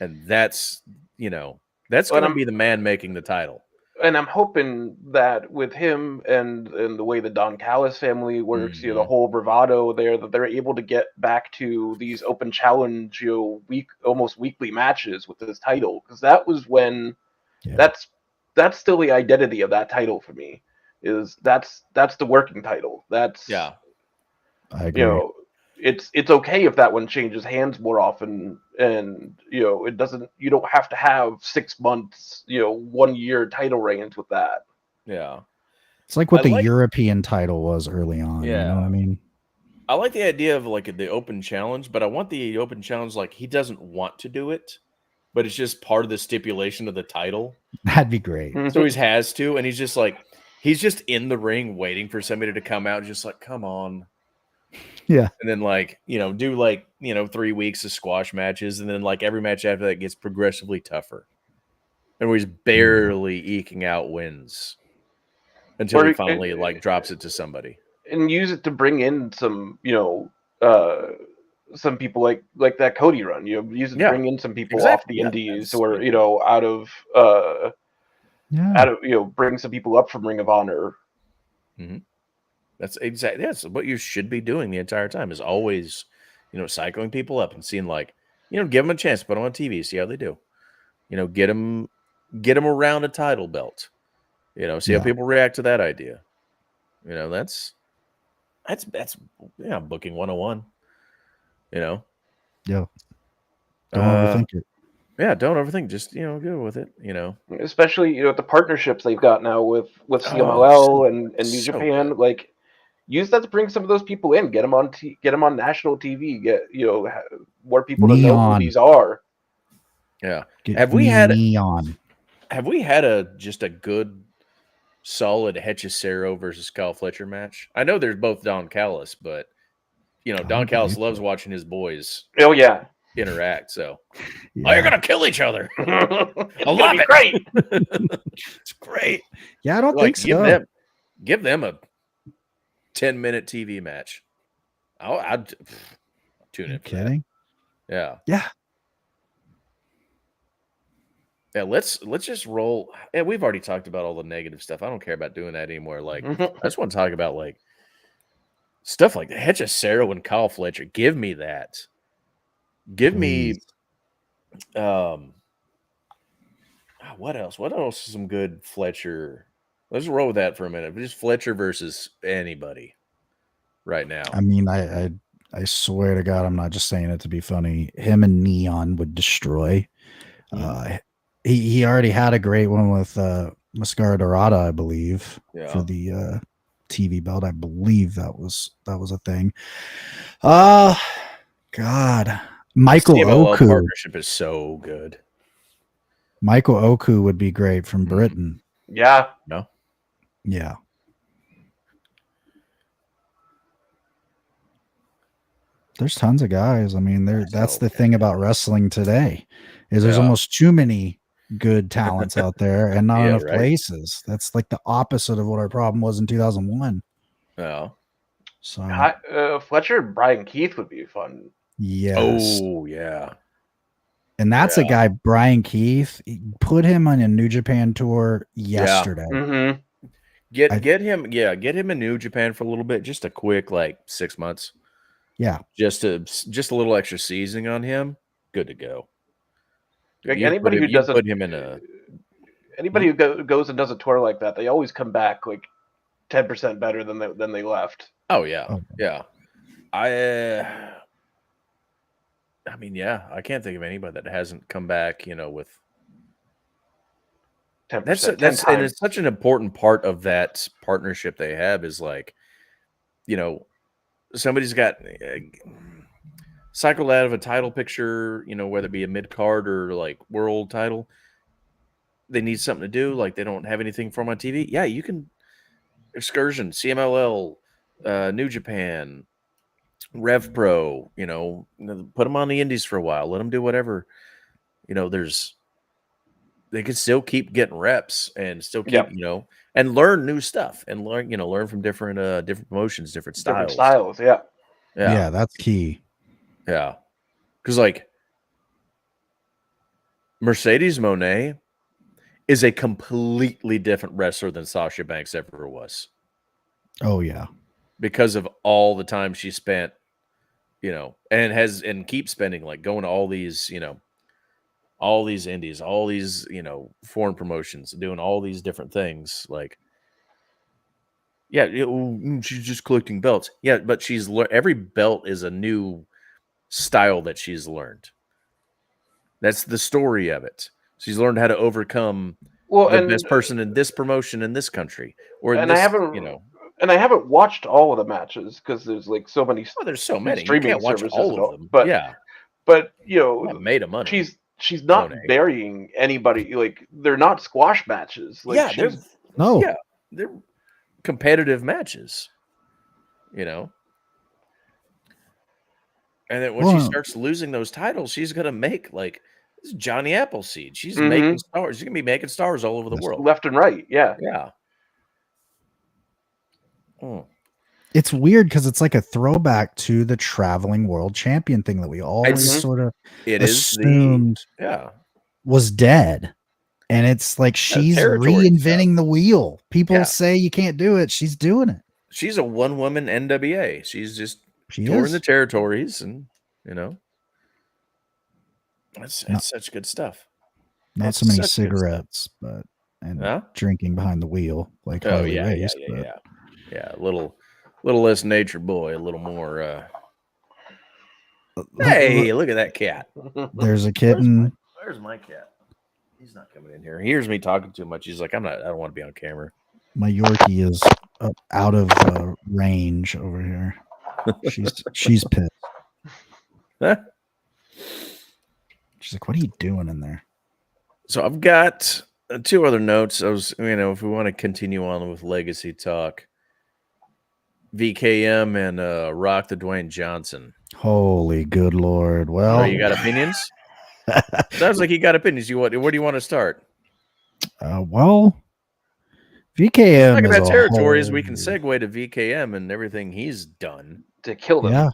Speaker 2: And that's going to be the man making the title.
Speaker 3: And I'm hoping that with him and the way the Don Callis family works, the whole bravado there, that they're able to get back to these open challenge, almost weekly matches with this title, because that was when that's still the identity of that title for me. Is that's the working title. That's
Speaker 4: I agree.
Speaker 3: It's okay if that one changes hands more often, and it doesn't. You don't have to have 6 months, 1 year title reigns with that.
Speaker 2: Yeah,
Speaker 4: it's like what the European title was early on.
Speaker 2: Yeah,
Speaker 4: you know what I mean.
Speaker 2: I like the idea of like the open challenge, but I want the open challenge like he doesn't want to do it, but it's just part of the stipulation of the title.
Speaker 4: That'd be great.
Speaker 2: So he has to, and he's just in the ring waiting for somebody to come out, just like, come on.
Speaker 4: Yeah.
Speaker 2: And then do 3 weeks of squash matches. And then every match after that gets progressively tougher. And he's barely eking out wins until he finally drops it to somebody.
Speaker 3: And use it to bring in some, some people like that Cody run. Use it to bring in some people off the indies or, out of bring some people up from Ring of Honor.
Speaker 2: Mm-hmm. That's exactly what you should be doing the entire time, is always, cycling people up and seeing give them a chance, put them on TV, see how they do. Get them around a title belt. See how people react to that idea. That's booking 101.
Speaker 4: Yeah. Don't overthink it.
Speaker 2: Yeah, don't overthink. Just go with it.
Speaker 3: Especially the partnerships they've got now with CMLL and New Japan. Good. use that to bring some of those people in, get them on national TV, get more people to know who
Speaker 4: Neon.
Speaker 3: these are.
Speaker 2: Yeah.
Speaker 4: Get
Speaker 2: Have we had
Speaker 4: Neon?
Speaker 2: just a good solid Hechicero versus Kyle Fletcher match? I know there's both Don Callis, but
Speaker 4: I
Speaker 2: Don
Speaker 4: don't
Speaker 2: Callis
Speaker 4: believe
Speaker 2: loves
Speaker 4: so.
Speaker 2: watching his boys
Speaker 3: Oh yeah,
Speaker 2: interact. So
Speaker 4: Yeah.
Speaker 2: oh, you're gonna kill each other.
Speaker 3: it's
Speaker 2: love
Speaker 3: gonna be
Speaker 2: it.
Speaker 3: great.
Speaker 2: It's great.
Speaker 4: Yeah, I don't think so.
Speaker 2: Give them a 10-minute TV match. I'd tune in for
Speaker 4: Kidding?
Speaker 2: that.
Speaker 4: Yeah.
Speaker 2: Yeah, let's just roll. Yeah, we've already talked about all the negative stuff. I don't care about doing that anymore. Like, I just want to talk about like stuff like the Hechicero and Kyle Fletcher. Give me that. Give
Speaker 4: Please.
Speaker 2: me what else? What else is some good Fletcher? Let's roll with that for a minute. Just Fletcher versus anybody right now.
Speaker 4: I mean, I swear to God, I'm not just saying it to be funny. Him and Neon would destroy. He already had a great one with Mascara Dorada, I believe, for the TV belt. I believe that was a thing. God, Michael
Speaker 2: CMLL
Speaker 4: Oku.
Speaker 2: partnership is so good.
Speaker 4: Michael Oku would be great from Britain.
Speaker 3: Yeah.
Speaker 2: No.
Speaker 4: Yeah. There's tons of guys. I mean, that's the thing about wrestling today, is there's almost too many good talents out there and not enough places. That's like the opposite of what our problem was in 2001.
Speaker 2: Yeah.
Speaker 3: So Fletcher and Brian Keith would be fun.
Speaker 4: Yes.
Speaker 2: Oh yeah.
Speaker 4: And that's a guy, Brian Keith. Put him on a New Japan tour yesterday.
Speaker 3: Yeah. Mm-hmm.
Speaker 2: Get him in New Japan for a little bit, just a quick 6 months.
Speaker 4: Yeah,
Speaker 2: just a little extra seasoning on him. Good to go.
Speaker 3: Like anybody who doesn't
Speaker 2: put him in a
Speaker 3: anybody who goes and does a tour like that, they always come back like 10% better than they left.
Speaker 2: Oh yeah, yeah. I mean, yeah, I can't think of anybody that hasn't come back. With
Speaker 3: 10%.
Speaker 2: And it's such an important part of that partnership they have is somebody's got cycled out of a title picture, whether it be a mid card or world title. They need something to do, they don't have anything for them on TV. Yeah, you can excursion, CMLL, New Japan, Rev Pro, put them on the indies for a while, let them do whatever. They can still keep getting reps and still keep, and learn new stuff and learn from different promotions, different styles.
Speaker 4: Yeah, that's key.
Speaker 2: Yeah. Because Mercedes Moné is a completely different wrestler than Sasha Banks ever was.
Speaker 4: Oh yeah.
Speaker 2: Because of all the time she spent, and keeps spending, going to all these, all these indies, all these, foreign promotions, doing all these different things. She's just collecting belts. Yeah, but every belt is a new style that she's learned. That's the story of it. She's learned how to overcome the best person in this promotion in this country, or in this,
Speaker 3: And I haven't watched all of the matches because there's so many.
Speaker 2: Oh, there's so many.
Speaker 3: Streaming
Speaker 2: you can't watch
Speaker 3: services
Speaker 2: all of them.
Speaker 3: But
Speaker 2: made of money.
Speaker 3: She's not burying anybody. They're not squash matches.
Speaker 2: They're competitive matches. And then when she starts losing those titles, she's gonna make this is Johnny Appleseed. She's making stars. She's gonna be making stars all over the world,
Speaker 3: left and right. Yeah.
Speaker 4: It's weird because it's like a throwback to the traveling world champion thing that we always sort of assumed was dead. And it's like she's reinventing the wheel. People say you can't do it. She's doing it.
Speaker 2: She's a one-woman NWA. She's just touring the territories, and that's such good stuff.
Speaker 4: Not so many cigarettes, but drinking behind the wheel Harley Race.
Speaker 2: Yeah, a little less nature boy, a little more. Hey, look at that cat.
Speaker 4: There's a kitten.
Speaker 2: Where's my cat? He's not coming in here. He hears me talking too much. He's like, I don't want to be on camera.
Speaker 4: My Yorkie is out of range over here. She's pissed.
Speaker 2: Huh?
Speaker 4: She's like, "What are you doing in there?"
Speaker 2: So I've got two other notes. If we want to continue on with legacy talk, VKM and Rock the Dwayne Johnson.
Speaker 4: Holy good Lord! Well,
Speaker 2: Oh, you got opinions? Sounds like you got opinions. Where do you want to start?
Speaker 4: well, VKM
Speaker 2: Like in
Speaker 4: is
Speaker 2: that
Speaker 4: a
Speaker 2: territory,
Speaker 4: whole,
Speaker 2: we can segue to VKM and everything he's done.
Speaker 3: To kill them.
Speaker 4: yeah.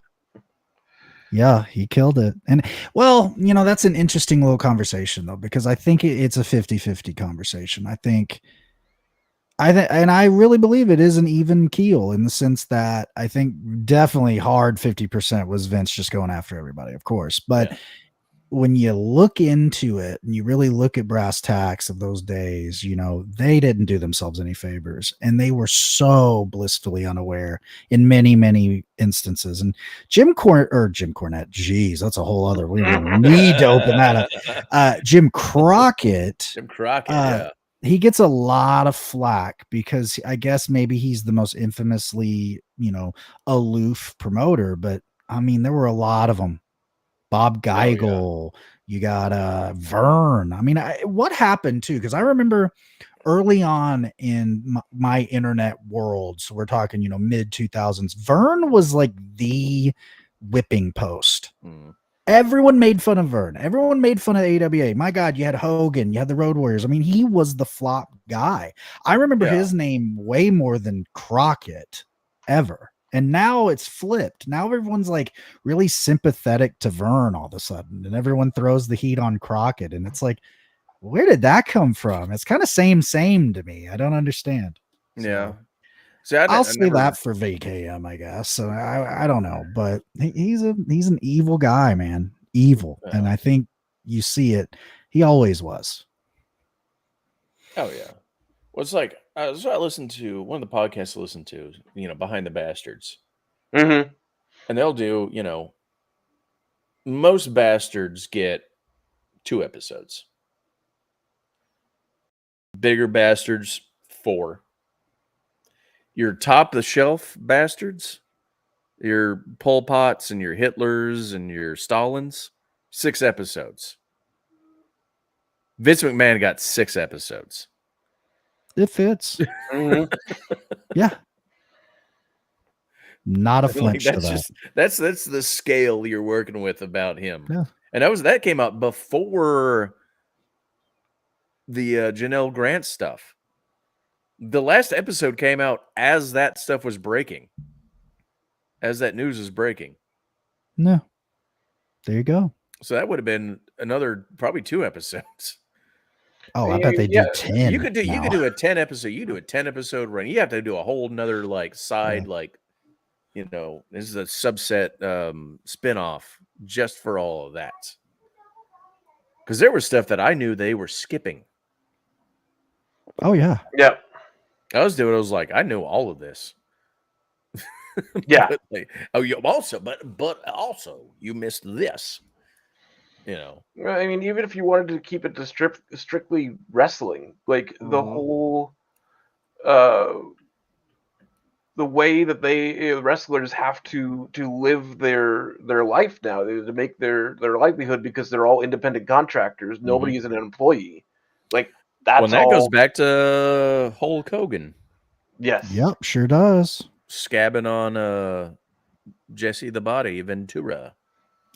Speaker 4: Yeah, he killed it. And well, that's an interesting little conversation though, because I think it's a 50-50 conversation. And I really believe it is an even keel in the sense that I think definitely hard 50% was Vince just going after everybody, of course. But
Speaker 2: Yeah.
Speaker 4: when you look into it and you really look at brass tacks of those days, they didn't do themselves any favors, and they were so blissfully unaware in many, many instances. And Jim Cornette, geez, that's a whole other, we don't even need to open that up. Jim Crockett,
Speaker 2: Yeah.
Speaker 4: he gets a lot of flack because I guess maybe he's the most infamously, aloof promoter, but I mean, there were a lot of them. Bob Geigel, you got Vern. I mean, what happened too? Because I remember early on in my internet world, so we're talking, mid 2000s, Vern was like the whipping post. Everyone made fun of Vern. Everyone made fun of AWA. My God, you had Hogan, you had the Road Warriors. I mean, he was the flop guy. I remember his name way more than Crockett ever. And now it's flipped. Now everyone's like really sympathetic to Vern all of a sudden, and everyone throws the heat on Crockett. And it's like, where did that come from? It's kind of same to me. I don't understand.
Speaker 2: Yeah.
Speaker 4: So, I'll say that for VKM, I guess. So I don't know, but he's an evil guy, man. Evil. And I think you see it. He always was.
Speaker 2: Oh yeah. Well, it's like I listened to one of the podcasts I listened to, Behind the Bastards.
Speaker 3: Mm-hmm.
Speaker 2: And they'll do, most bastards get 2 episodes. Bigger bastards, 4. Your top of the shelf bastards, your Pol Pots and your Hitlers and your Stalins, 6 episodes. Vince McMahon got 6 episodes.
Speaker 4: It fits.
Speaker 3: Mm-hmm.
Speaker 4: Yeah. Not a flinch to that.
Speaker 2: That's the scale you're working with about him.
Speaker 4: Yeah.
Speaker 2: And that came out before the Janelle Grant stuff. The last episode came out as that stuff was breaking. As that news was breaking.
Speaker 4: No. There you go.
Speaker 2: So that would have been another probably 2 episoms.
Speaker 4: Oh, I bet they do 10.
Speaker 2: You could do a 10 episode. You do a 10 episode run. You have to do a whole nother side this is a subset spin-off just for all of that. Because there was stuff that I knew they were skipping.
Speaker 4: Oh yeah.
Speaker 3: Yeah.
Speaker 2: I was like, I knew all of this.
Speaker 3: Yeah.
Speaker 2: but also you missed this.
Speaker 3: I mean, even if you wanted to keep it to strictly wrestling, like the whole, the way that wrestlers have to live their life now to make their livelihood, because they're all independent contractors. Nobody is an employee. Like that's
Speaker 2: that goes back to Hulk Hogan.
Speaker 3: Yes.
Speaker 4: Yep, sure does.
Speaker 2: Scabbing on Jesse the Body Ventura.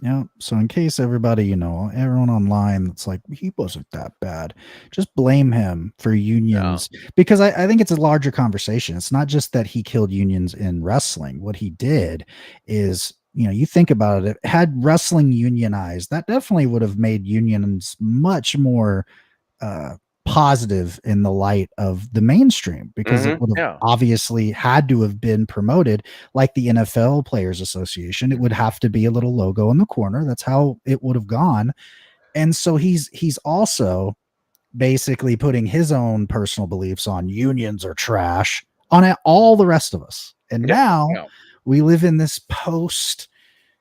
Speaker 4: Yeah. So in case everybody, everyone online that's like, he wasn't that bad, just blame him for unions. Because I think it's a larger conversation. It's not just that he killed unions in wrestling. What he did is, you think about it, had wrestling unionized, that definitely would have made unions much more positive in the light of the mainstream, because it would have obviously had to have been promoted like the NFL Players Association. It would have to be a little logo in the corner. That's how it would have gone. And so he's also basically putting his own personal beliefs on unions are trash on all the rest of us. And now we live in this post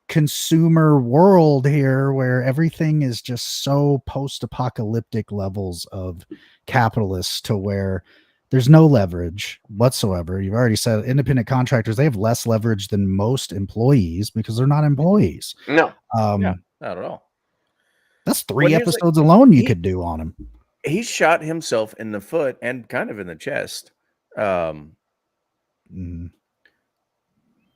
Speaker 4: consumer world here where everything is just so post-apocalyptic levels of capitalists, to where There's no leverage whatsoever. You've already said independent contractors, they have less leverage than most employees because they're not employees.
Speaker 3: No.
Speaker 2: Yeah, not at all.
Speaker 4: That's
Speaker 2: Well,
Speaker 4: 3
Speaker 2: here's the-
Speaker 4: episodes alone you
Speaker 2: he-
Speaker 4: could do on him.
Speaker 2: He shot himself in the foot and kind of in the chest. Because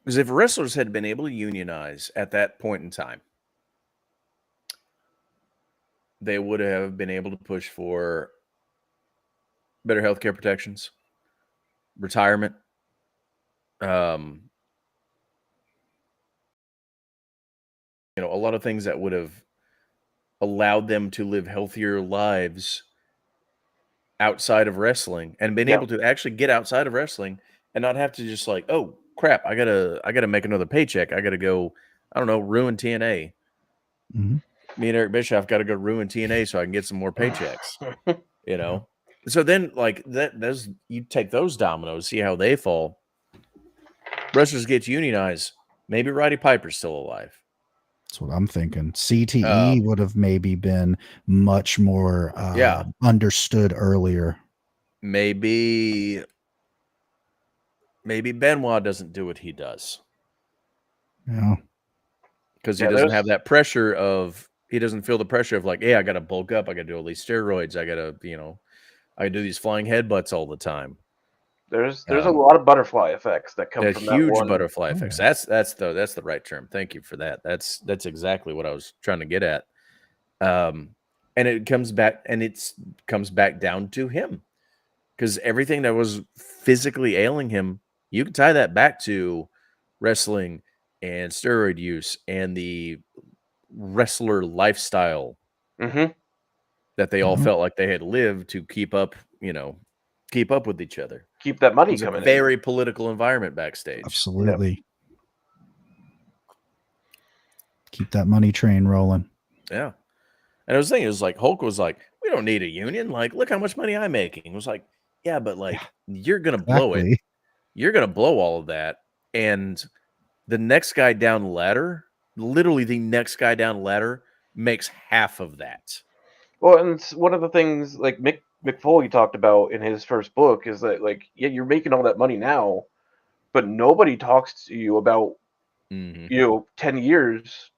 Speaker 2: if wrestlers had been able to unionize at that point in time, they would have been able to push for better healthcare protections, retirement, a lot of things that would have allowed them to live healthier lives outside of wrestling and been able to actually get outside of wrestling and not have to just like, oh crap, I gotta make another paycheck. I gotta go, I don't know, ruin TNA. Me and Eric Bischoff got to go ruin TNA so I can get some more paychecks. So then like those you take those dominoes, see how they fall. Wrestlers get unionized. Maybe Roddy Piper's still alive.
Speaker 4: That's what I'm thinking. CTE would have maybe been much more understood earlier.
Speaker 2: Maybe Benoit doesn't do what he does.
Speaker 4: Yeah.
Speaker 2: Because he doesn't have that pressure of, he doesn't feel the pressure of like, hey, I got to bulk up. I got to do all these steroids. I got to, I do these flying headbutts all the time.
Speaker 3: There's a lot of butterfly effects that come from that
Speaker 2: huge
Speaker 3: one.
Speaker 2: Butterfly effects. That's the right term. Thank you for that. That's exactly what I was trying to get at. And it comes back down to him, because everything that was physically ailing him, you can tie that back to wrestling and steroid use and the wrestler lifestyle that they all felt like they had lived to keep up with each other.
Speaker 3: Keep that money
Speaker 2: It was
Speaker 3: coming
Speaker 2: a very political environment backstage.
Speaker 4: Absolutely. Yep. Keep that money train rolling.
Speaker 2: Yeah. And I was thinking, it was like, Hulk was like, we don't need a union. Like, look how much money I'm making. It was like, yeah, but like, you're going to blow it. You're going to blow all of that. And the next guy down the ladder, literally the next guy down the ladder, makes half of that.
Speaker 3: Well, and it's one of the things like Mick Foley talked about in his first book is that, like, yeah, you're making all that money now, but nobody talks to you about, 10 years,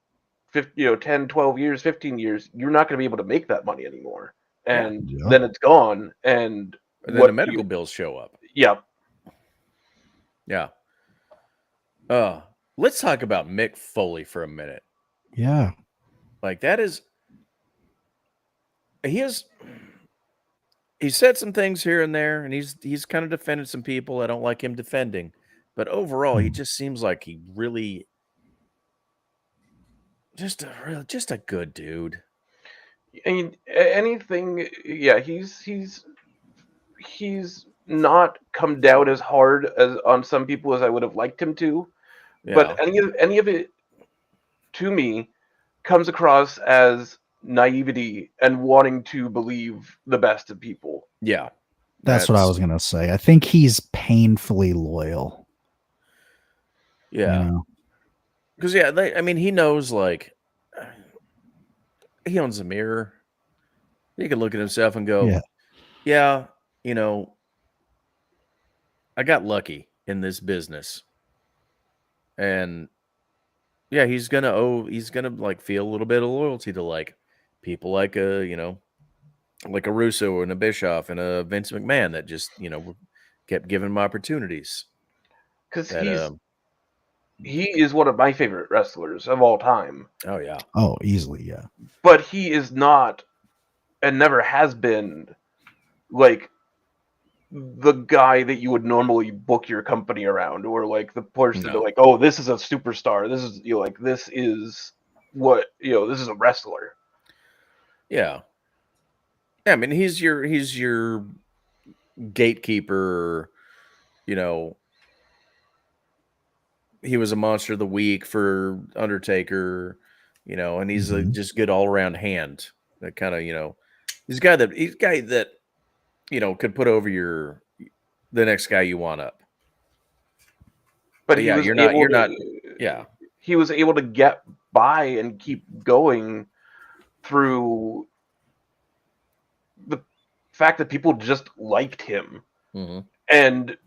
Speaker 3: 10, 12 years, 15 years, you're not going to be able to make that money anymore. And then it's gone. And
Speaker 2: then the medical bills show up.
Speaker 3: Yeah.
Speaker 2: Yeah. Let's talk about Mick Foley for a minute.
Speaker 4: Yeah.
Speaker 2: Like, that is, he said some things here and there, and he's kind of defended some people. I don't like him defending, but overall, he just seems like he really just a good dude.
Speaker 3: I mean, anything, yeah, he's not come down as hard as on some people as I would have liked him to, but any of it to me comes across as naivety and wanting to believe the best of people.
Speaker 2: Yeah.
Speaker 4: That's what I was going to say. I think he's painfully loyal.
Speaker 2: Yeah. Because, he knows, like, he owns a mirror. He can look at himself and go, yeah, I got lucky in this business. And, yeah, he's going to, like, feel a little bit of loyalty to, like, people like like a Russo and a Bischoff and a Vince McMahon that just, kept giving him opportunities.
Speaker 3: Because he is one of my favorite wrestlers of all time.
Speaker 2: Oh, yeah.
Speaker 4: Oh, easily, yeah.
Speaker 3: But he is not, and never has been, like, the guy that you would normally book your company around, or like the person that, like, oh, this is a superstar. This is, this is what, this is a wrestler.
Speaker 2: Yeah. Yeah, I mean, he's your gatekeeper, he was a monster of the week for Undertaker, and he's a just good all around hand. That kind of, he's a guy that could put over the next guy you want up. But yeah, you're not. Yeah,
Speaker 3: he was able to get by and keep going through the fact that people just liked him.
Speaker 2: Mhm.
Speaker 3: and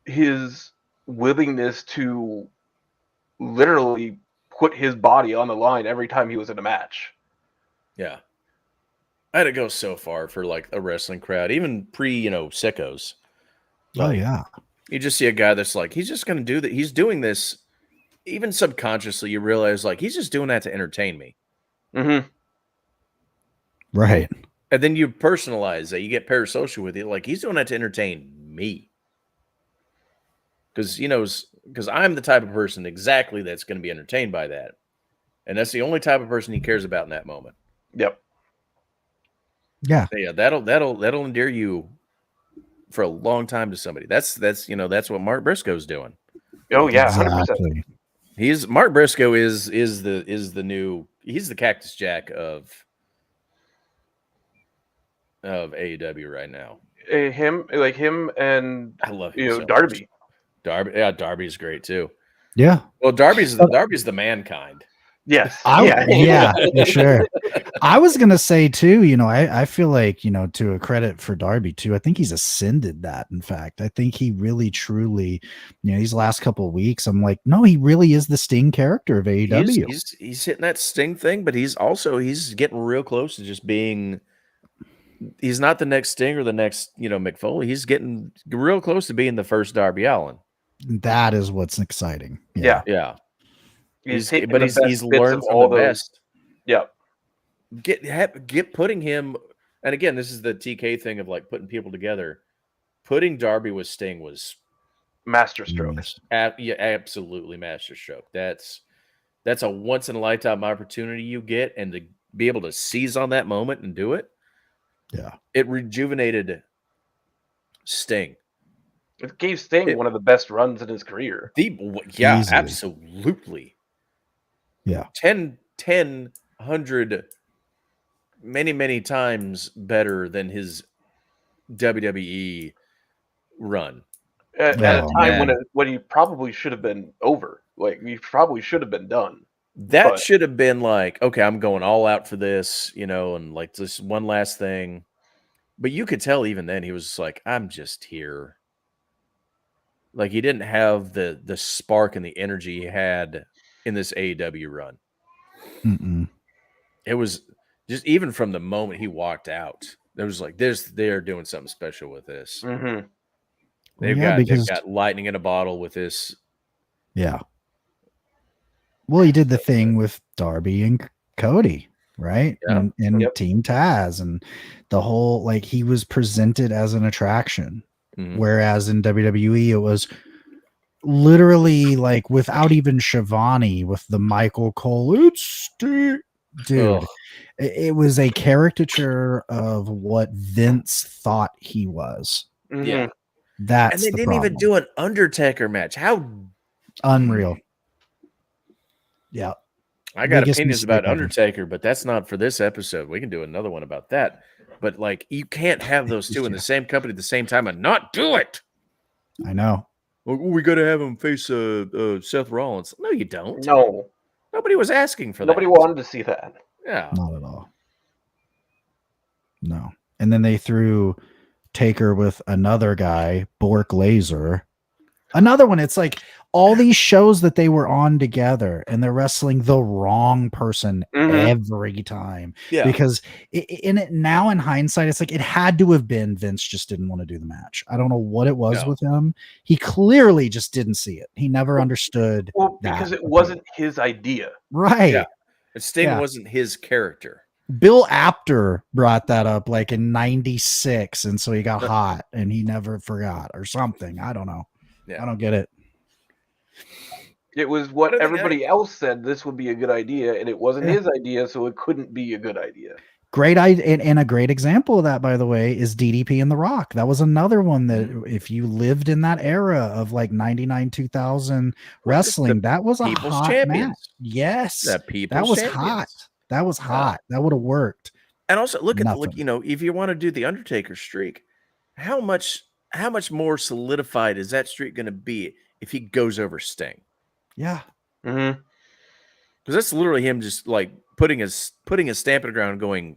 Speaker 3: his willingness to literally put his body on the line every time he was in a match.
Speaker 2: Yeah. I had to go so far for like a wrestling crowd, even pre, sickos.
Speaker 4: Oh
Speaker 2: Like,
Speaker 4: yeah.
Speaker 2: you just see a guy that's like, he's just going to do that. He's doing this, even subconsciously, you realize like he's just doing that to entertain me.
Speaker 3: Mm-hmm.
Speaker 4: Right.
Speaker 2: And then you personalize that. You get parasocial with it. Like he's doing that to entertain me. Because he knows, because I'm the type of person exactly that's going to be entertained by that. And that's the only type of person he cares about in that moment.
Speaker 3: Yep.
Speaker 4: Yeah.
Speaker 2: So yeah, that'll endear you for a long time to somebody. That's what Mark Briscoe's doing.
Speaker 3: Oh yeah, 100%.
Speaker 4: Exactly.
Speaker 2: Mark Briscoe is the new, he's the Cactus Jack of AEW right now.
Speaker 3: Him and
Speaker 2: I love him so much.
Speaker 3: Darby.
Speaker 2: Darby's great too.
Speaker 4: Yeah.
Speaker 2: Well, Darby's the mankind.
Speaker 3: Yes.
Speaker 4: Yeah, for sure. I was gonna say too, I feel like, to a credit for Darby too, I think he's ascended that. In fact, I think he really truly, these last couple of weeks, I'm like, no, he really is the Sting character of AEW.
Speaker 2: He's hitting that Sting thing, but he's getting real close to just being. He's not the next Sting or the next, Mick Foley. He's getting real close to being the first Darby Allin.
Speaker 4: That is what's exciting.
Speaker 3: Yeah.
Speaker 2: Yeah.
Speaker 3: He's
Speaker 2: He's
Speaker 3: bits
Speaker 2: learned
Speaker 3: of
Speaker 2: from
Speaker 3: all
Speaker 2: the
Speaker 3: those.
Speaker 2: best.
Speaker 3: Yeah.
Speaker 2: Get putting him, and again, this is the TK thing of like putting people together. Putting Darby with Sting was
Speaker 3: Masterstroke.
Speaker 4: Yes.
Speaker 2: absolutely masterstroke. That's a once in a lifetime opportunity you get, and to be able to seize on that moment and do it.
Speaker 4: Yeah.
Speaker 2: It rejuvenated Sting.
Speaker 3: It gave Sting one of the best runs in his career.
Speaker 2: Yeah,
Speaker 4: Easily.
Speaker 2: absolutely.
Speaker 4: Yeah.
Speaker 2: 10, 100, many, many times better than his WWE run.
Speaker 3: At
Speaker 4: Oh,
Speaker 3: a time
Speaker 2: man.
Speaker 3: when he probably should have been over. Like, he probably should have been done.
Speaker 2: That
Speaker 3: But-
Speaker 2: should have been like, okay, I'm going all out for this, and like this one last thing. But you could tell even then he was just like, I'm just here. Like he didn't have the spark and the energy he had in this AEW run.
Speaker 4: Mm-mm.
Speaker 2: It was just even from the moment he walked out, there was like they're doing something special with this.
Speaker 3: Mm-hmm.
Speaker 2: They've got lightning in a bottle with this.
Speaker 4: Yeah. Well, he did the thing with Darby and Cody, right?
Speaker 2: Yeah.
Speaker 4: And
Speaker 3: Yep.
Speaker 4: Team Taz, and the whole, like, he was presented as an attraction.
Speaker 2: Mhm.
Speaker 4: Whereas in WWE, it was literally like without even Shivani with the Michael Cole, dude.
Speaker 2: Ugh.
Speaker 4: It was a caricature of what Vince thought he was.
Speaker 3: Mm-hmm.
Speaker 2: Yeah.
Speaker 4: That's
Speaker 2: And they
Speaker 4: the
Speaker 2: didn't
Speaker 4: problem.
Speaker 2: even do an Undertaker match. How
Speaker 4: Unreal. Yeah.
Speaker 2: I got
Speaker 4: Biggest
Speaker 2: opinions
Speaker 4: mistake
Speaker 2: about
Speaker 4: ever.
Speaker 2: Undertaker, but that's not for this episode. We can do another one about that. But like, you can't have those two in the same company at the same time and not do it.
Speaker 4: I know.
Speaker 2: We got to have him face Seth Rollins. No, you don't.
Speaker 3: No.
Speaker 2: Nobody was asking for
Speaker 3: Nobody
Speaker 2: that.
Speaker 3: wanted to see that.
Speaker 2: Yeah.
Speaker 4: Not at all. No. And then they threw Taker with another guy, Bork Laser. Another one. It's like all these shows that they were on together, and they're wrestling the wrong person every time.
Speaker 2: Yeah.
Speaker 4: Because now in hindsight, it's like it had to have been Vince just didn't want to do the match. I don't know what it was with him. He clearly just didn't see it. He never understood.
Speaker 3: Well, because it wasn't his idea.
Speaker 4: Right.
Speaker 2: Yeah. And Sting wasn't his character.
Speaker 4: Bill Apter brought that up like in 96, and so he got hot and he never forgot or something. I don't know.
Speaker 2: Yeah.
Speaker 4: I don't get it.
Speaker 3: It was what everybody else said this would be a good idea, and it wasn't his idea, so it couldn't be a good idea.
Speaker 4: Great idea, and a great example of that, by the way, is DDP and The Rock. That was another one that if you lived in that era of like 99, 2000 wrestling, that was a
Speaker 2: People's
Speaker 4: hot
Speaker 2: champions.
Speaker 4: match. Yes.
Speaker 2: That
Speaker 4: was
Speaker 2: champions.
Speaker 4: hot. That was hot. That would have worked.
Speaker 2: And also look
Speaker 4: Nothing.
Speaker 2: at if you want to do the Undertaker streak, how much more solidified is that streak going to be if he goes over Sting?
Speaker 4: Yeah.
Speaker 3: Mm-hmm.
Speaker 2: Because that's literally him just like putting a stamp in the ground and going,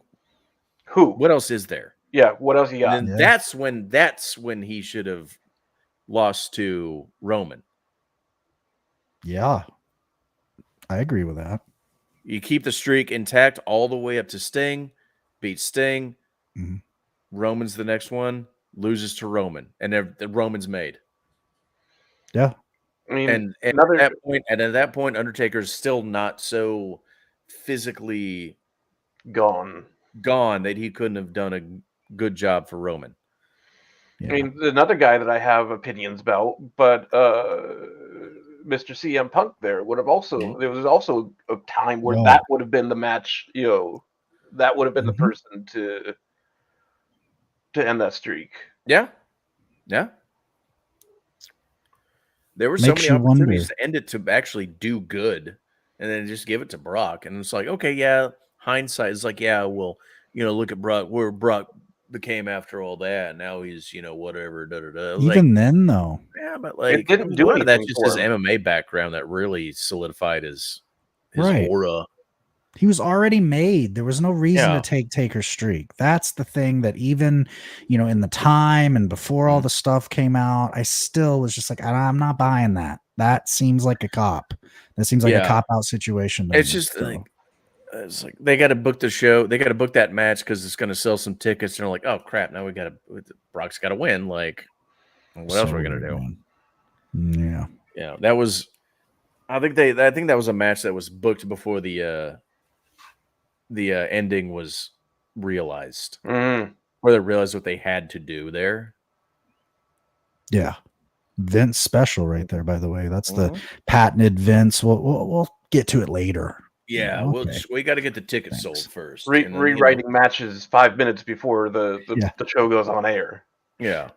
Speaker 3: Who?
Speaker 2: what else is there?
Speaker 3: Yeah, what else you got?
Speaker 2: And then that's when he should have lost to Roman.
Speaker 4: Yeah. I agree with that.
Speaker 2: You keep the streak intact all the way up to Sting, beat Sting.
Speaker 4: Mm-hmm.
Speaker 2: Roman's the next one, loses to Roman, and the Roman's made.
Speaker 4: Yeah.
Speaker 3: I mean,
Speaker 2: And at that point, Undertaker's still not so physically
Speaker 3: gone
Speaker 2: that he couldn't have done a good job for Roman.
Speaker 4: Yeah.
Speaker 3: I mean, another guy that I have opinions about, but Mr. CM Punk there would have also, there was also a time where that would have been the match, that would have been the person to end that streak.
Speaker 2: Yeah. Yeah. There were so many opportunities to end it to actually do good and then just give it to Brock. And it's like, okay, yeah, hindsight is like, yeah, well, look at Brock, where Brock became after all that. Now he's, whatever.
Speaker 4: Even then, though.
Speaker 2: Yeah, but like,
Speaker 3: it didn't do anything.
Speaker 2: That's just his MMA background that really solidified his aura.
Speaker 4: He was already made. There was no reason to take Taker's streak. That's the thing that even, in the time and before all the stuff came out, I still was just like, I'm not buying that. That seems like a cop. That seems like a cop-out situation.
Speaker 2: It's just it's like they got to book the show. They got to book that match because it's going to sell some tickets. And they're like, oh, crap, now Brock's got to win. Like, what else are we going to do?
Speaker 4: Man.
Speaker 2: Yeah, that was I think that was a match that was booked before the ending was realized, where they realized what they had to do there.
Speaker 4: Yeah, Vince special right there. By the way, that's the patented Vince. We'll get to it later.
Speaker 2: Yeah, we got to get the tickets sold first.
Speaker 3: Rewriting matches 5 minutes before the show goes on air.
Speaker 2: Yeah.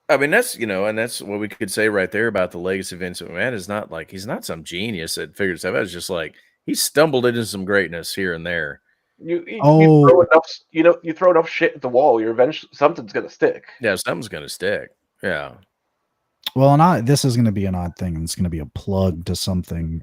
Speaker 2: I mean, that's and that's what we could say right there about the legacy of Vince McMahon. Is not like he's not some genius that figured stuff out. It's just like he stumbled into some greatness here and there.
Speaker 3: You throw enough shit at the wall, something's gonna stick.
Speaker 2: Yeah, something's gonna stick. Yeah.
Speaker 4: Well, and this is going to be an odd thing. It's going to be a plug to something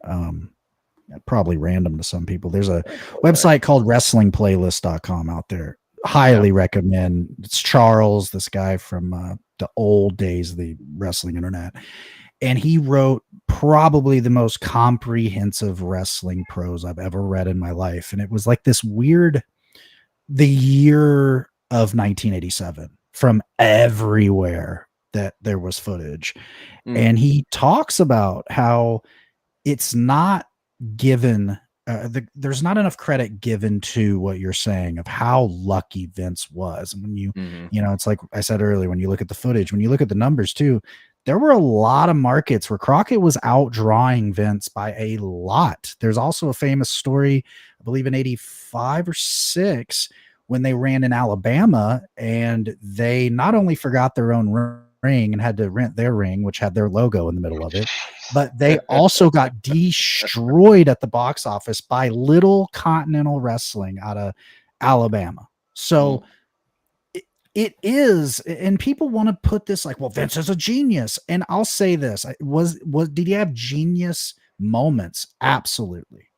Speaker 4: probably random to some people. There's a website called WrestlingPlaylist.com out there. Highly recommend. It's Charles, this guy from the old days of the wrestling internet. And he wrote probably the most comprehensive wrestling prose I've ever read in my life. And it was like this weird, the year of 1987 from everywhere that there was footage. And he talks about how it's not given, there's not enough credit given to what you're saying of how lucky Vince was. And when you, it's like I said earlier, when you look at the footage, when you look at the numbers too, there were a lot of markets where Crockett was outdrawing Vince by a lot. There's also a famous story, I believe in 85 or 6, when they ran in Alabama and they not only forgot their own ring and had to rent their ring, which had their logo in the middle of it, but they also got destroyed at the box office by Little Continental Wrestling out of Alabama. So it is, and people want to put this like, well, Vince is a genius. And I'll say this, did he have genius moments? Absolutely.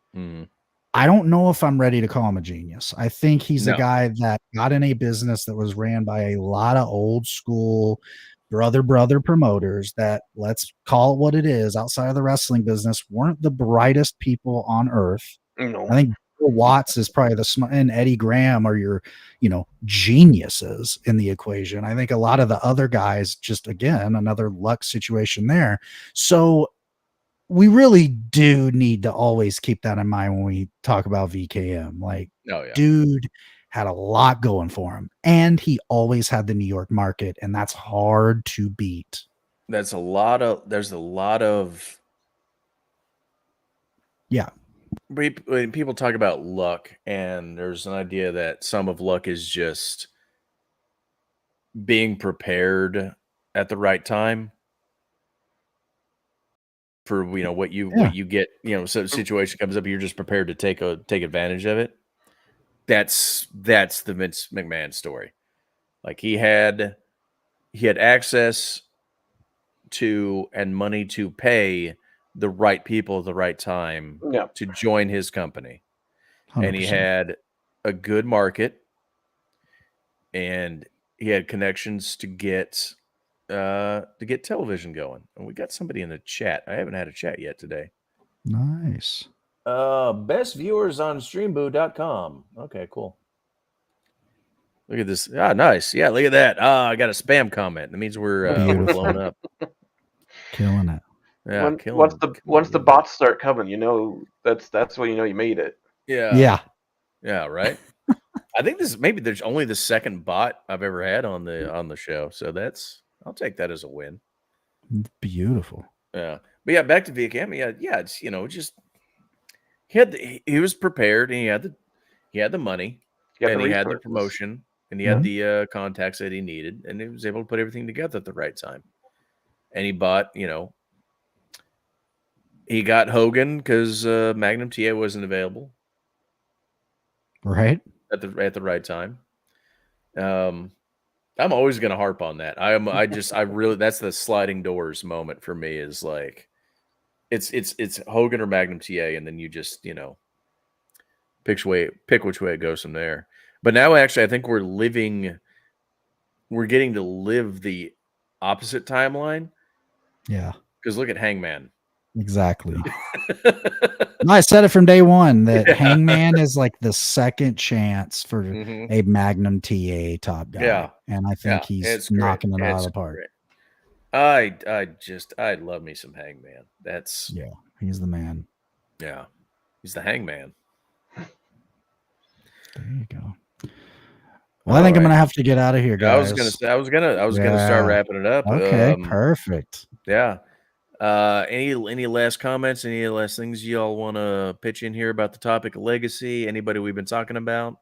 Speaker 4: I don't know if I'm ready to call him a genius. I think he's a guy that got in a business that was ran by a lot of old school brother promoters that, let's call it what it is, outside of the wrestling business, weren't the brightest people on earth.
Speaker 3: No.
Speaker 4: I think Bill Watts is probably and Eddie Graham are your, geniuses in the equation. I think a lot of the other guys, just again, another luck situation there. So we really do need to always keep that in mind when we talk about VKM. Like, dude had a lot going for him, and he always had the New York market, and that's hard to beat.
Speaker 2: There's a lot of when people talk about luck, and there's an idea that some of luck is just being prepared at the right time for what you get. So situation comes up, you're just prepared to take advantage of it. That's the Vince McMahon story. Like he had access to and money to pay the right people at the right time to join his company. 100%. And he had a good market. and he had connections to get television going. And we got somebody in the chat. I haven't had a chat yet today.
Speaker 4: Nice.
Speaker 2: Best viewers on streamboo.com. Okay, cool. Look at this. Ah, nice. Yeah, look at that. I got a spam comment. That means we're blown up.
Speaker 4: Killing it.
Speaker 2: Yeah,
Speaker 3: once the bots start coming, that's when you made it.
Speaker 2: Yeah, right. I think there's only the second bot I've ever had on the show, so I'll take that as a win.
Speaker 4: Beautiful.
Speaker 2: Yeah, but yeah, back to VCam. Yeah, it's just he was prepared, and he had the money, and he had the promotion, and he had the contacts that he needed, and he was able to put everything together at the right time. And he bought, he got Hogan because Magnum TA wasn't available,
Speaker 4: right
Speaker 2: at the right time. I'm always going to harp on that. I really that's the sliding doors moment for me. Is like it's Hogan or Magnum TA, and then you just pick which way it goes from there. But now actually, I think we're getting to live the opposite timeline.
Speaker 4: Yeah,
Speaker 2: because look at Hangman.
Speaker 4: Exactly. I said it from day one that Hangman is like the second chance for a Magnum TA top guy.
Speaker 2: Yeah.
Speaker 4: And I think he's knocking it out of the park.
Speaker 2: I'd love me some Hangman.
Speaker 4: He's the man.
Speaker 2: Yeah. He's the Hangman.
Speaker 4: There you go. Well, I think I'm gonna have to get out of here, guys.
Speaker 2: I was gonna start wrapping it up.
Speaker 4: Okay, perfect.
Speaker 2: Yeah. Any last comments? Any last things y'all want to pitch in here about the topic of legacy? Anybody we've been talking about?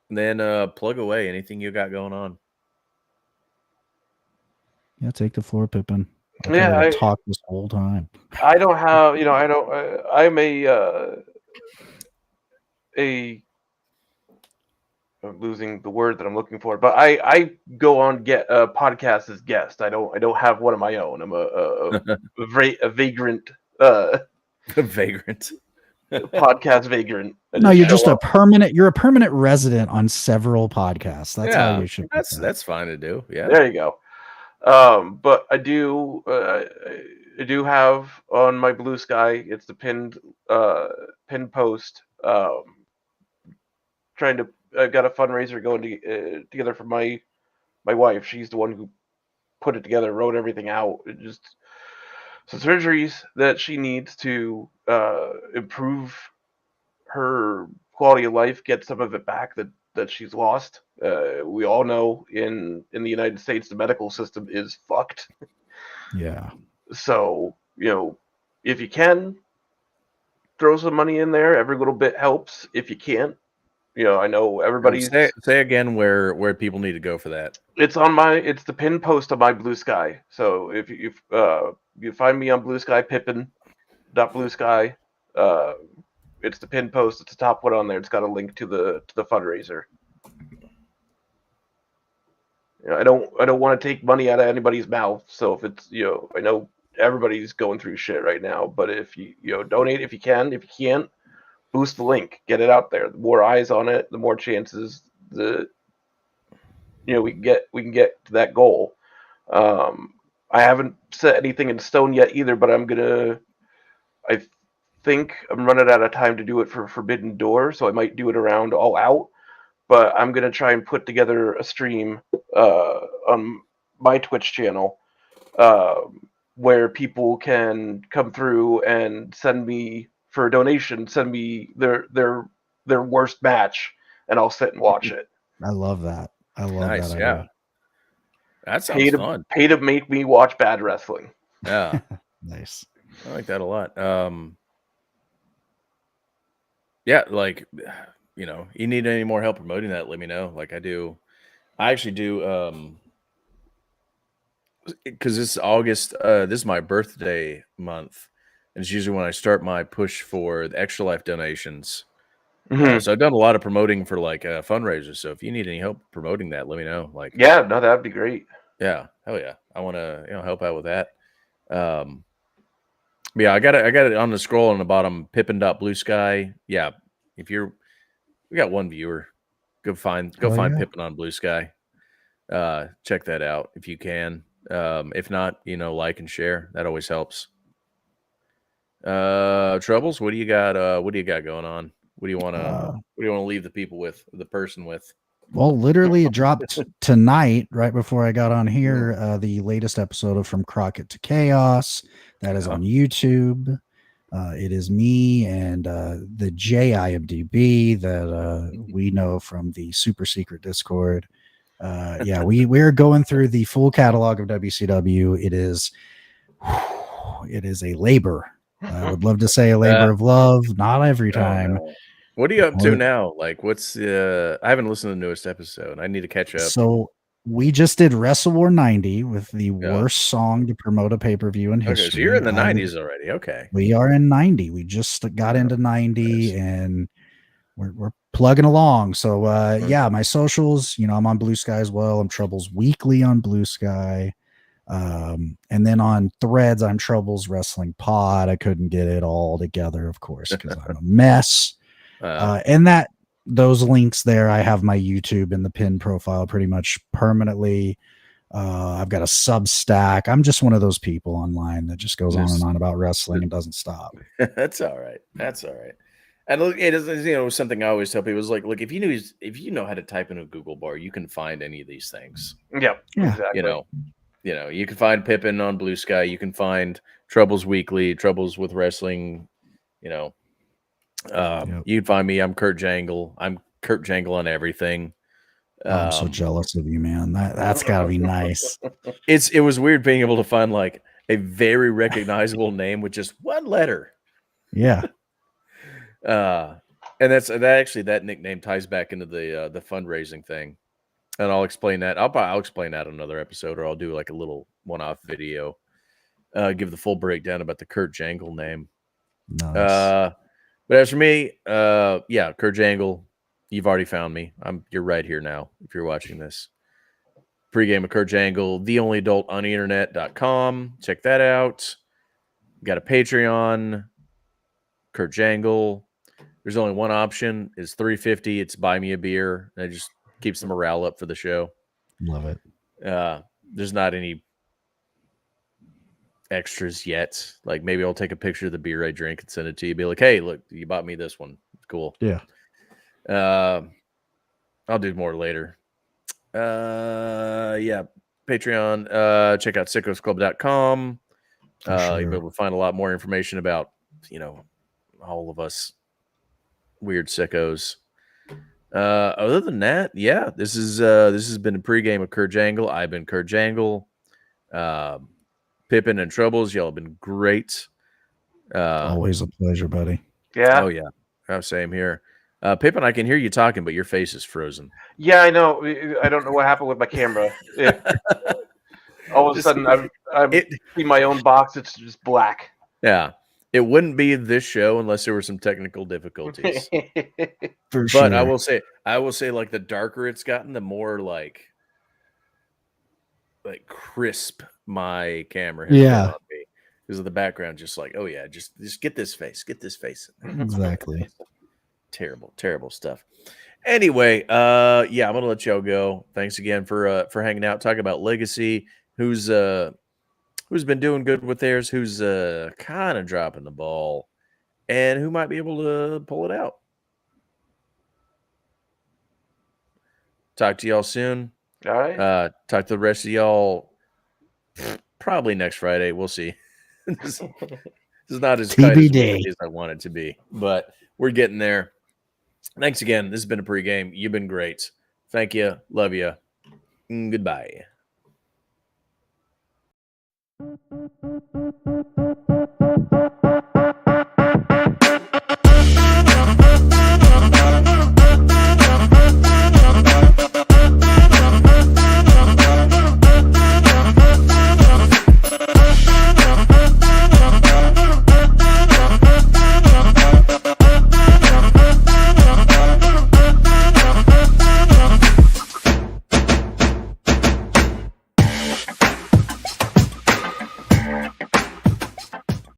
Speaker 2: And then plug away anything you got going on.
Speaker 4: Yeah, take the floor, Pippin. I talk this whole time.
Speaker 3: I don't have, I'm I'm losing the word that I'm looking for, but I go on get podcasts as guest. I don't have one of my own. I'm a vagrant.
Speaker 2: A vagrant.
Speaker 3: Podcast vagrant.
Speaker 4: No, you're just You're a permanent resident on several podcasts. That's how you should.
Speaker 2: That's fine to do. Yeah.
Speaker 3: There you go. But I do have on my Blue Sky. It's the pinned post. I've got a fundraiser going together for my wife. She's the one who put it together, wrote everything out. Just some surgeries that she needs to improve her quality of life, get some of it back that she's lost. We all know in the United States the medical system is fucked.
Speaker 4: Yeah.
Speaker 3: So if you can throw some money in there, every little bit helps. If you can't, I know everybody's.
Speaker 2: Say again where people need to go for that.
Speaker 3: It's the pinned post on my Blue Sky. So if you find me on Blue Sky, Pippin.bluesky, it's the pinned post. It's the top one on there. It's got a link to the fundraiser. I don't want to take money out of anybody's mouth. So if it's I know everybody's going through shit right now, but if you donate if you can, if you can't, boost the link, get it out there. The more eyes on it, the more chances we can get to that goal. I haven't set anything in stone yet either, but I think I'm running out of time to do it for Forbidden Door, so I might do it around All Out. But I'm gonna try and put together a stream on my Twitch channel where people can come through and send me for a donation, send me their worst match, and I'll sit and watch it.
Speaker 4: I love that. I love that idea.
Speaker 2: Yeah. That sounds fun.
Speaker 3: Pay to make me watch bad wrestling.
Speaker 2: Yeah.
Speaker 4: Nice.
Speaker 2: I like that a lot. Yeah, like you need any more help promoting that, let me know. Like I do. I actually do because this is August, this is my birthday month. And it's usually when I start my push for the Extra Life donations. So I've done a lot of promoting for like fundraisers. So if you need any help promoting that, let me know. Like,
Speaker 3: yeah, no, that'd be great.
Speaker 2: Yeah, hell yeah, I want to help out with that. Yeah, I got it on the scroll on the bottom. Pippin.bluesky. Yeah, we got one viewer. Go find Pippin on Blue Sky. Check that out if you can. If not, like and share. That always helps. Troubles, what do you got? What do you got going on? What do you want to leave the people with, the person with?
Speaker 4: Well, literally, it dropped tonight, right before I got on here. The latest episode of From Crockett to Chaos that is on YouTube. It is me and the JIMDB that we know from the super secret Discord. We're going through the full catalog of WCW. It is a labor. I would love to say a labor of love, not every time.
Speaker 2: No. What are you up to now? Like, what's I haven't listened to the newest episode. I need to catch up.
Speaker 4: So we just did Wrestle War 90 with the worst song to promote a pay-per-view in history.
Speaker 2: Okay, so you're in the 90s already. Okay.
Speaker 4: We are in 90. We just got into 90 and we're plugging along. So my socials, I'm on Blue Sky as well. I'm Troubles Weekly on Blue Sky. And then on Threads, I'm Troubles Wrestling Pod. I couldn't get it all together, of course, because I'm a mess. And those links there, I have my YouTube in the pinned profile pretty much permanently. I've got a Substack. I'm just one of those people online that just goes on and on about wrestling and doesn't stop.
Speaker 2: That's all right. And look, it is, something I always tell people is like, look, if you know how to type in a Google bar, you can find any of these things.
Speaker 3: Yeah, exactly.
Speaker 2: You can find Pippin on Blue Sky. You can find Troubles Weekly, Troubles with Wrestling. You can find me. I'm Kurt Jangle. I'm Kurt Jangle on everything.
Speaker 4: I'm so jealous of you, man. That's gotta be nice.
Speaker 2: It was weird being able to find like a very recognizable name with just one letter.
Speaker 4: Yeah.
Speaker 2: And that nickname ties back into the fundraising thing. And I'll explain that. I'll explain that on another episode, or I'll do like a little one-off video. Give the full breakdown about the Kurt Jangle name.
Speaker 4: Nice.
Speaker 2: But as for me, Kurt Jangle, you've already found me. You're right here now if you're watching this. Pregame with Kurt Jangle, the only adult on the internet.com. Check that out. Got a Patreon, Kurt Jangle. There's only one option. It's $3.50. It's buy me a beer. And it just keeps the morale up for the show.
Speaker 4: Love it.
Speaker 2: There's not any extras yet. Like maybe I'll take a picture of the beer I drink and send it to you. Be like, hey, look, you bought me this one. Cool.
Speaker 4: Yeah.
Speaker 2: I'll do more later. Patreon. Check out sickosclub.com. You'll be able to find a lot more information about, all of us weird sickos. Other than that, this has been a pregame of Kurt Jangle. I've been Kurt Jangle. Pippin and Troubles, y'all have been great.
Speaker 4: Always a pleasure, buddy.
Speaker 3: Yeah.
Speaker 2: Oh yeah. Same here. Pippin, I can hear you talking, but your face is frozen.
Speaker 3: Yeah, I know. I don't know what happened with my camera. Yeah. All of a sudden, I'm see my own box. It's just black.
Speaker 2: Yeah. It wouldn't be this show unless there were some technical difficulties.
Speaker 4: For sure.
Speaker 2: But I will say, like the darker it's gotten, the more like crisp my camera has been on me. Because of the background, just like, oh yeah, just get this face.
Speaker 4: Exactly.
Speaker 2: Terrible stuff. Anyway, I'm gonna let y'all go. Thanks again for hanging out, talking about Legacy. Who's been doing good with theirs, who's kind of dropping the ball, and who might be able to pull it out. Talk to y'all soon.
Speaker 3: All right.
Speaker 2: Talk to the rest of y'all probably next Friday. We'll see. This is not as tight as I want it to be, but we're getting there. Thanks again. This has been a pregame. You've been great. Thank you. Love you. Goodbye.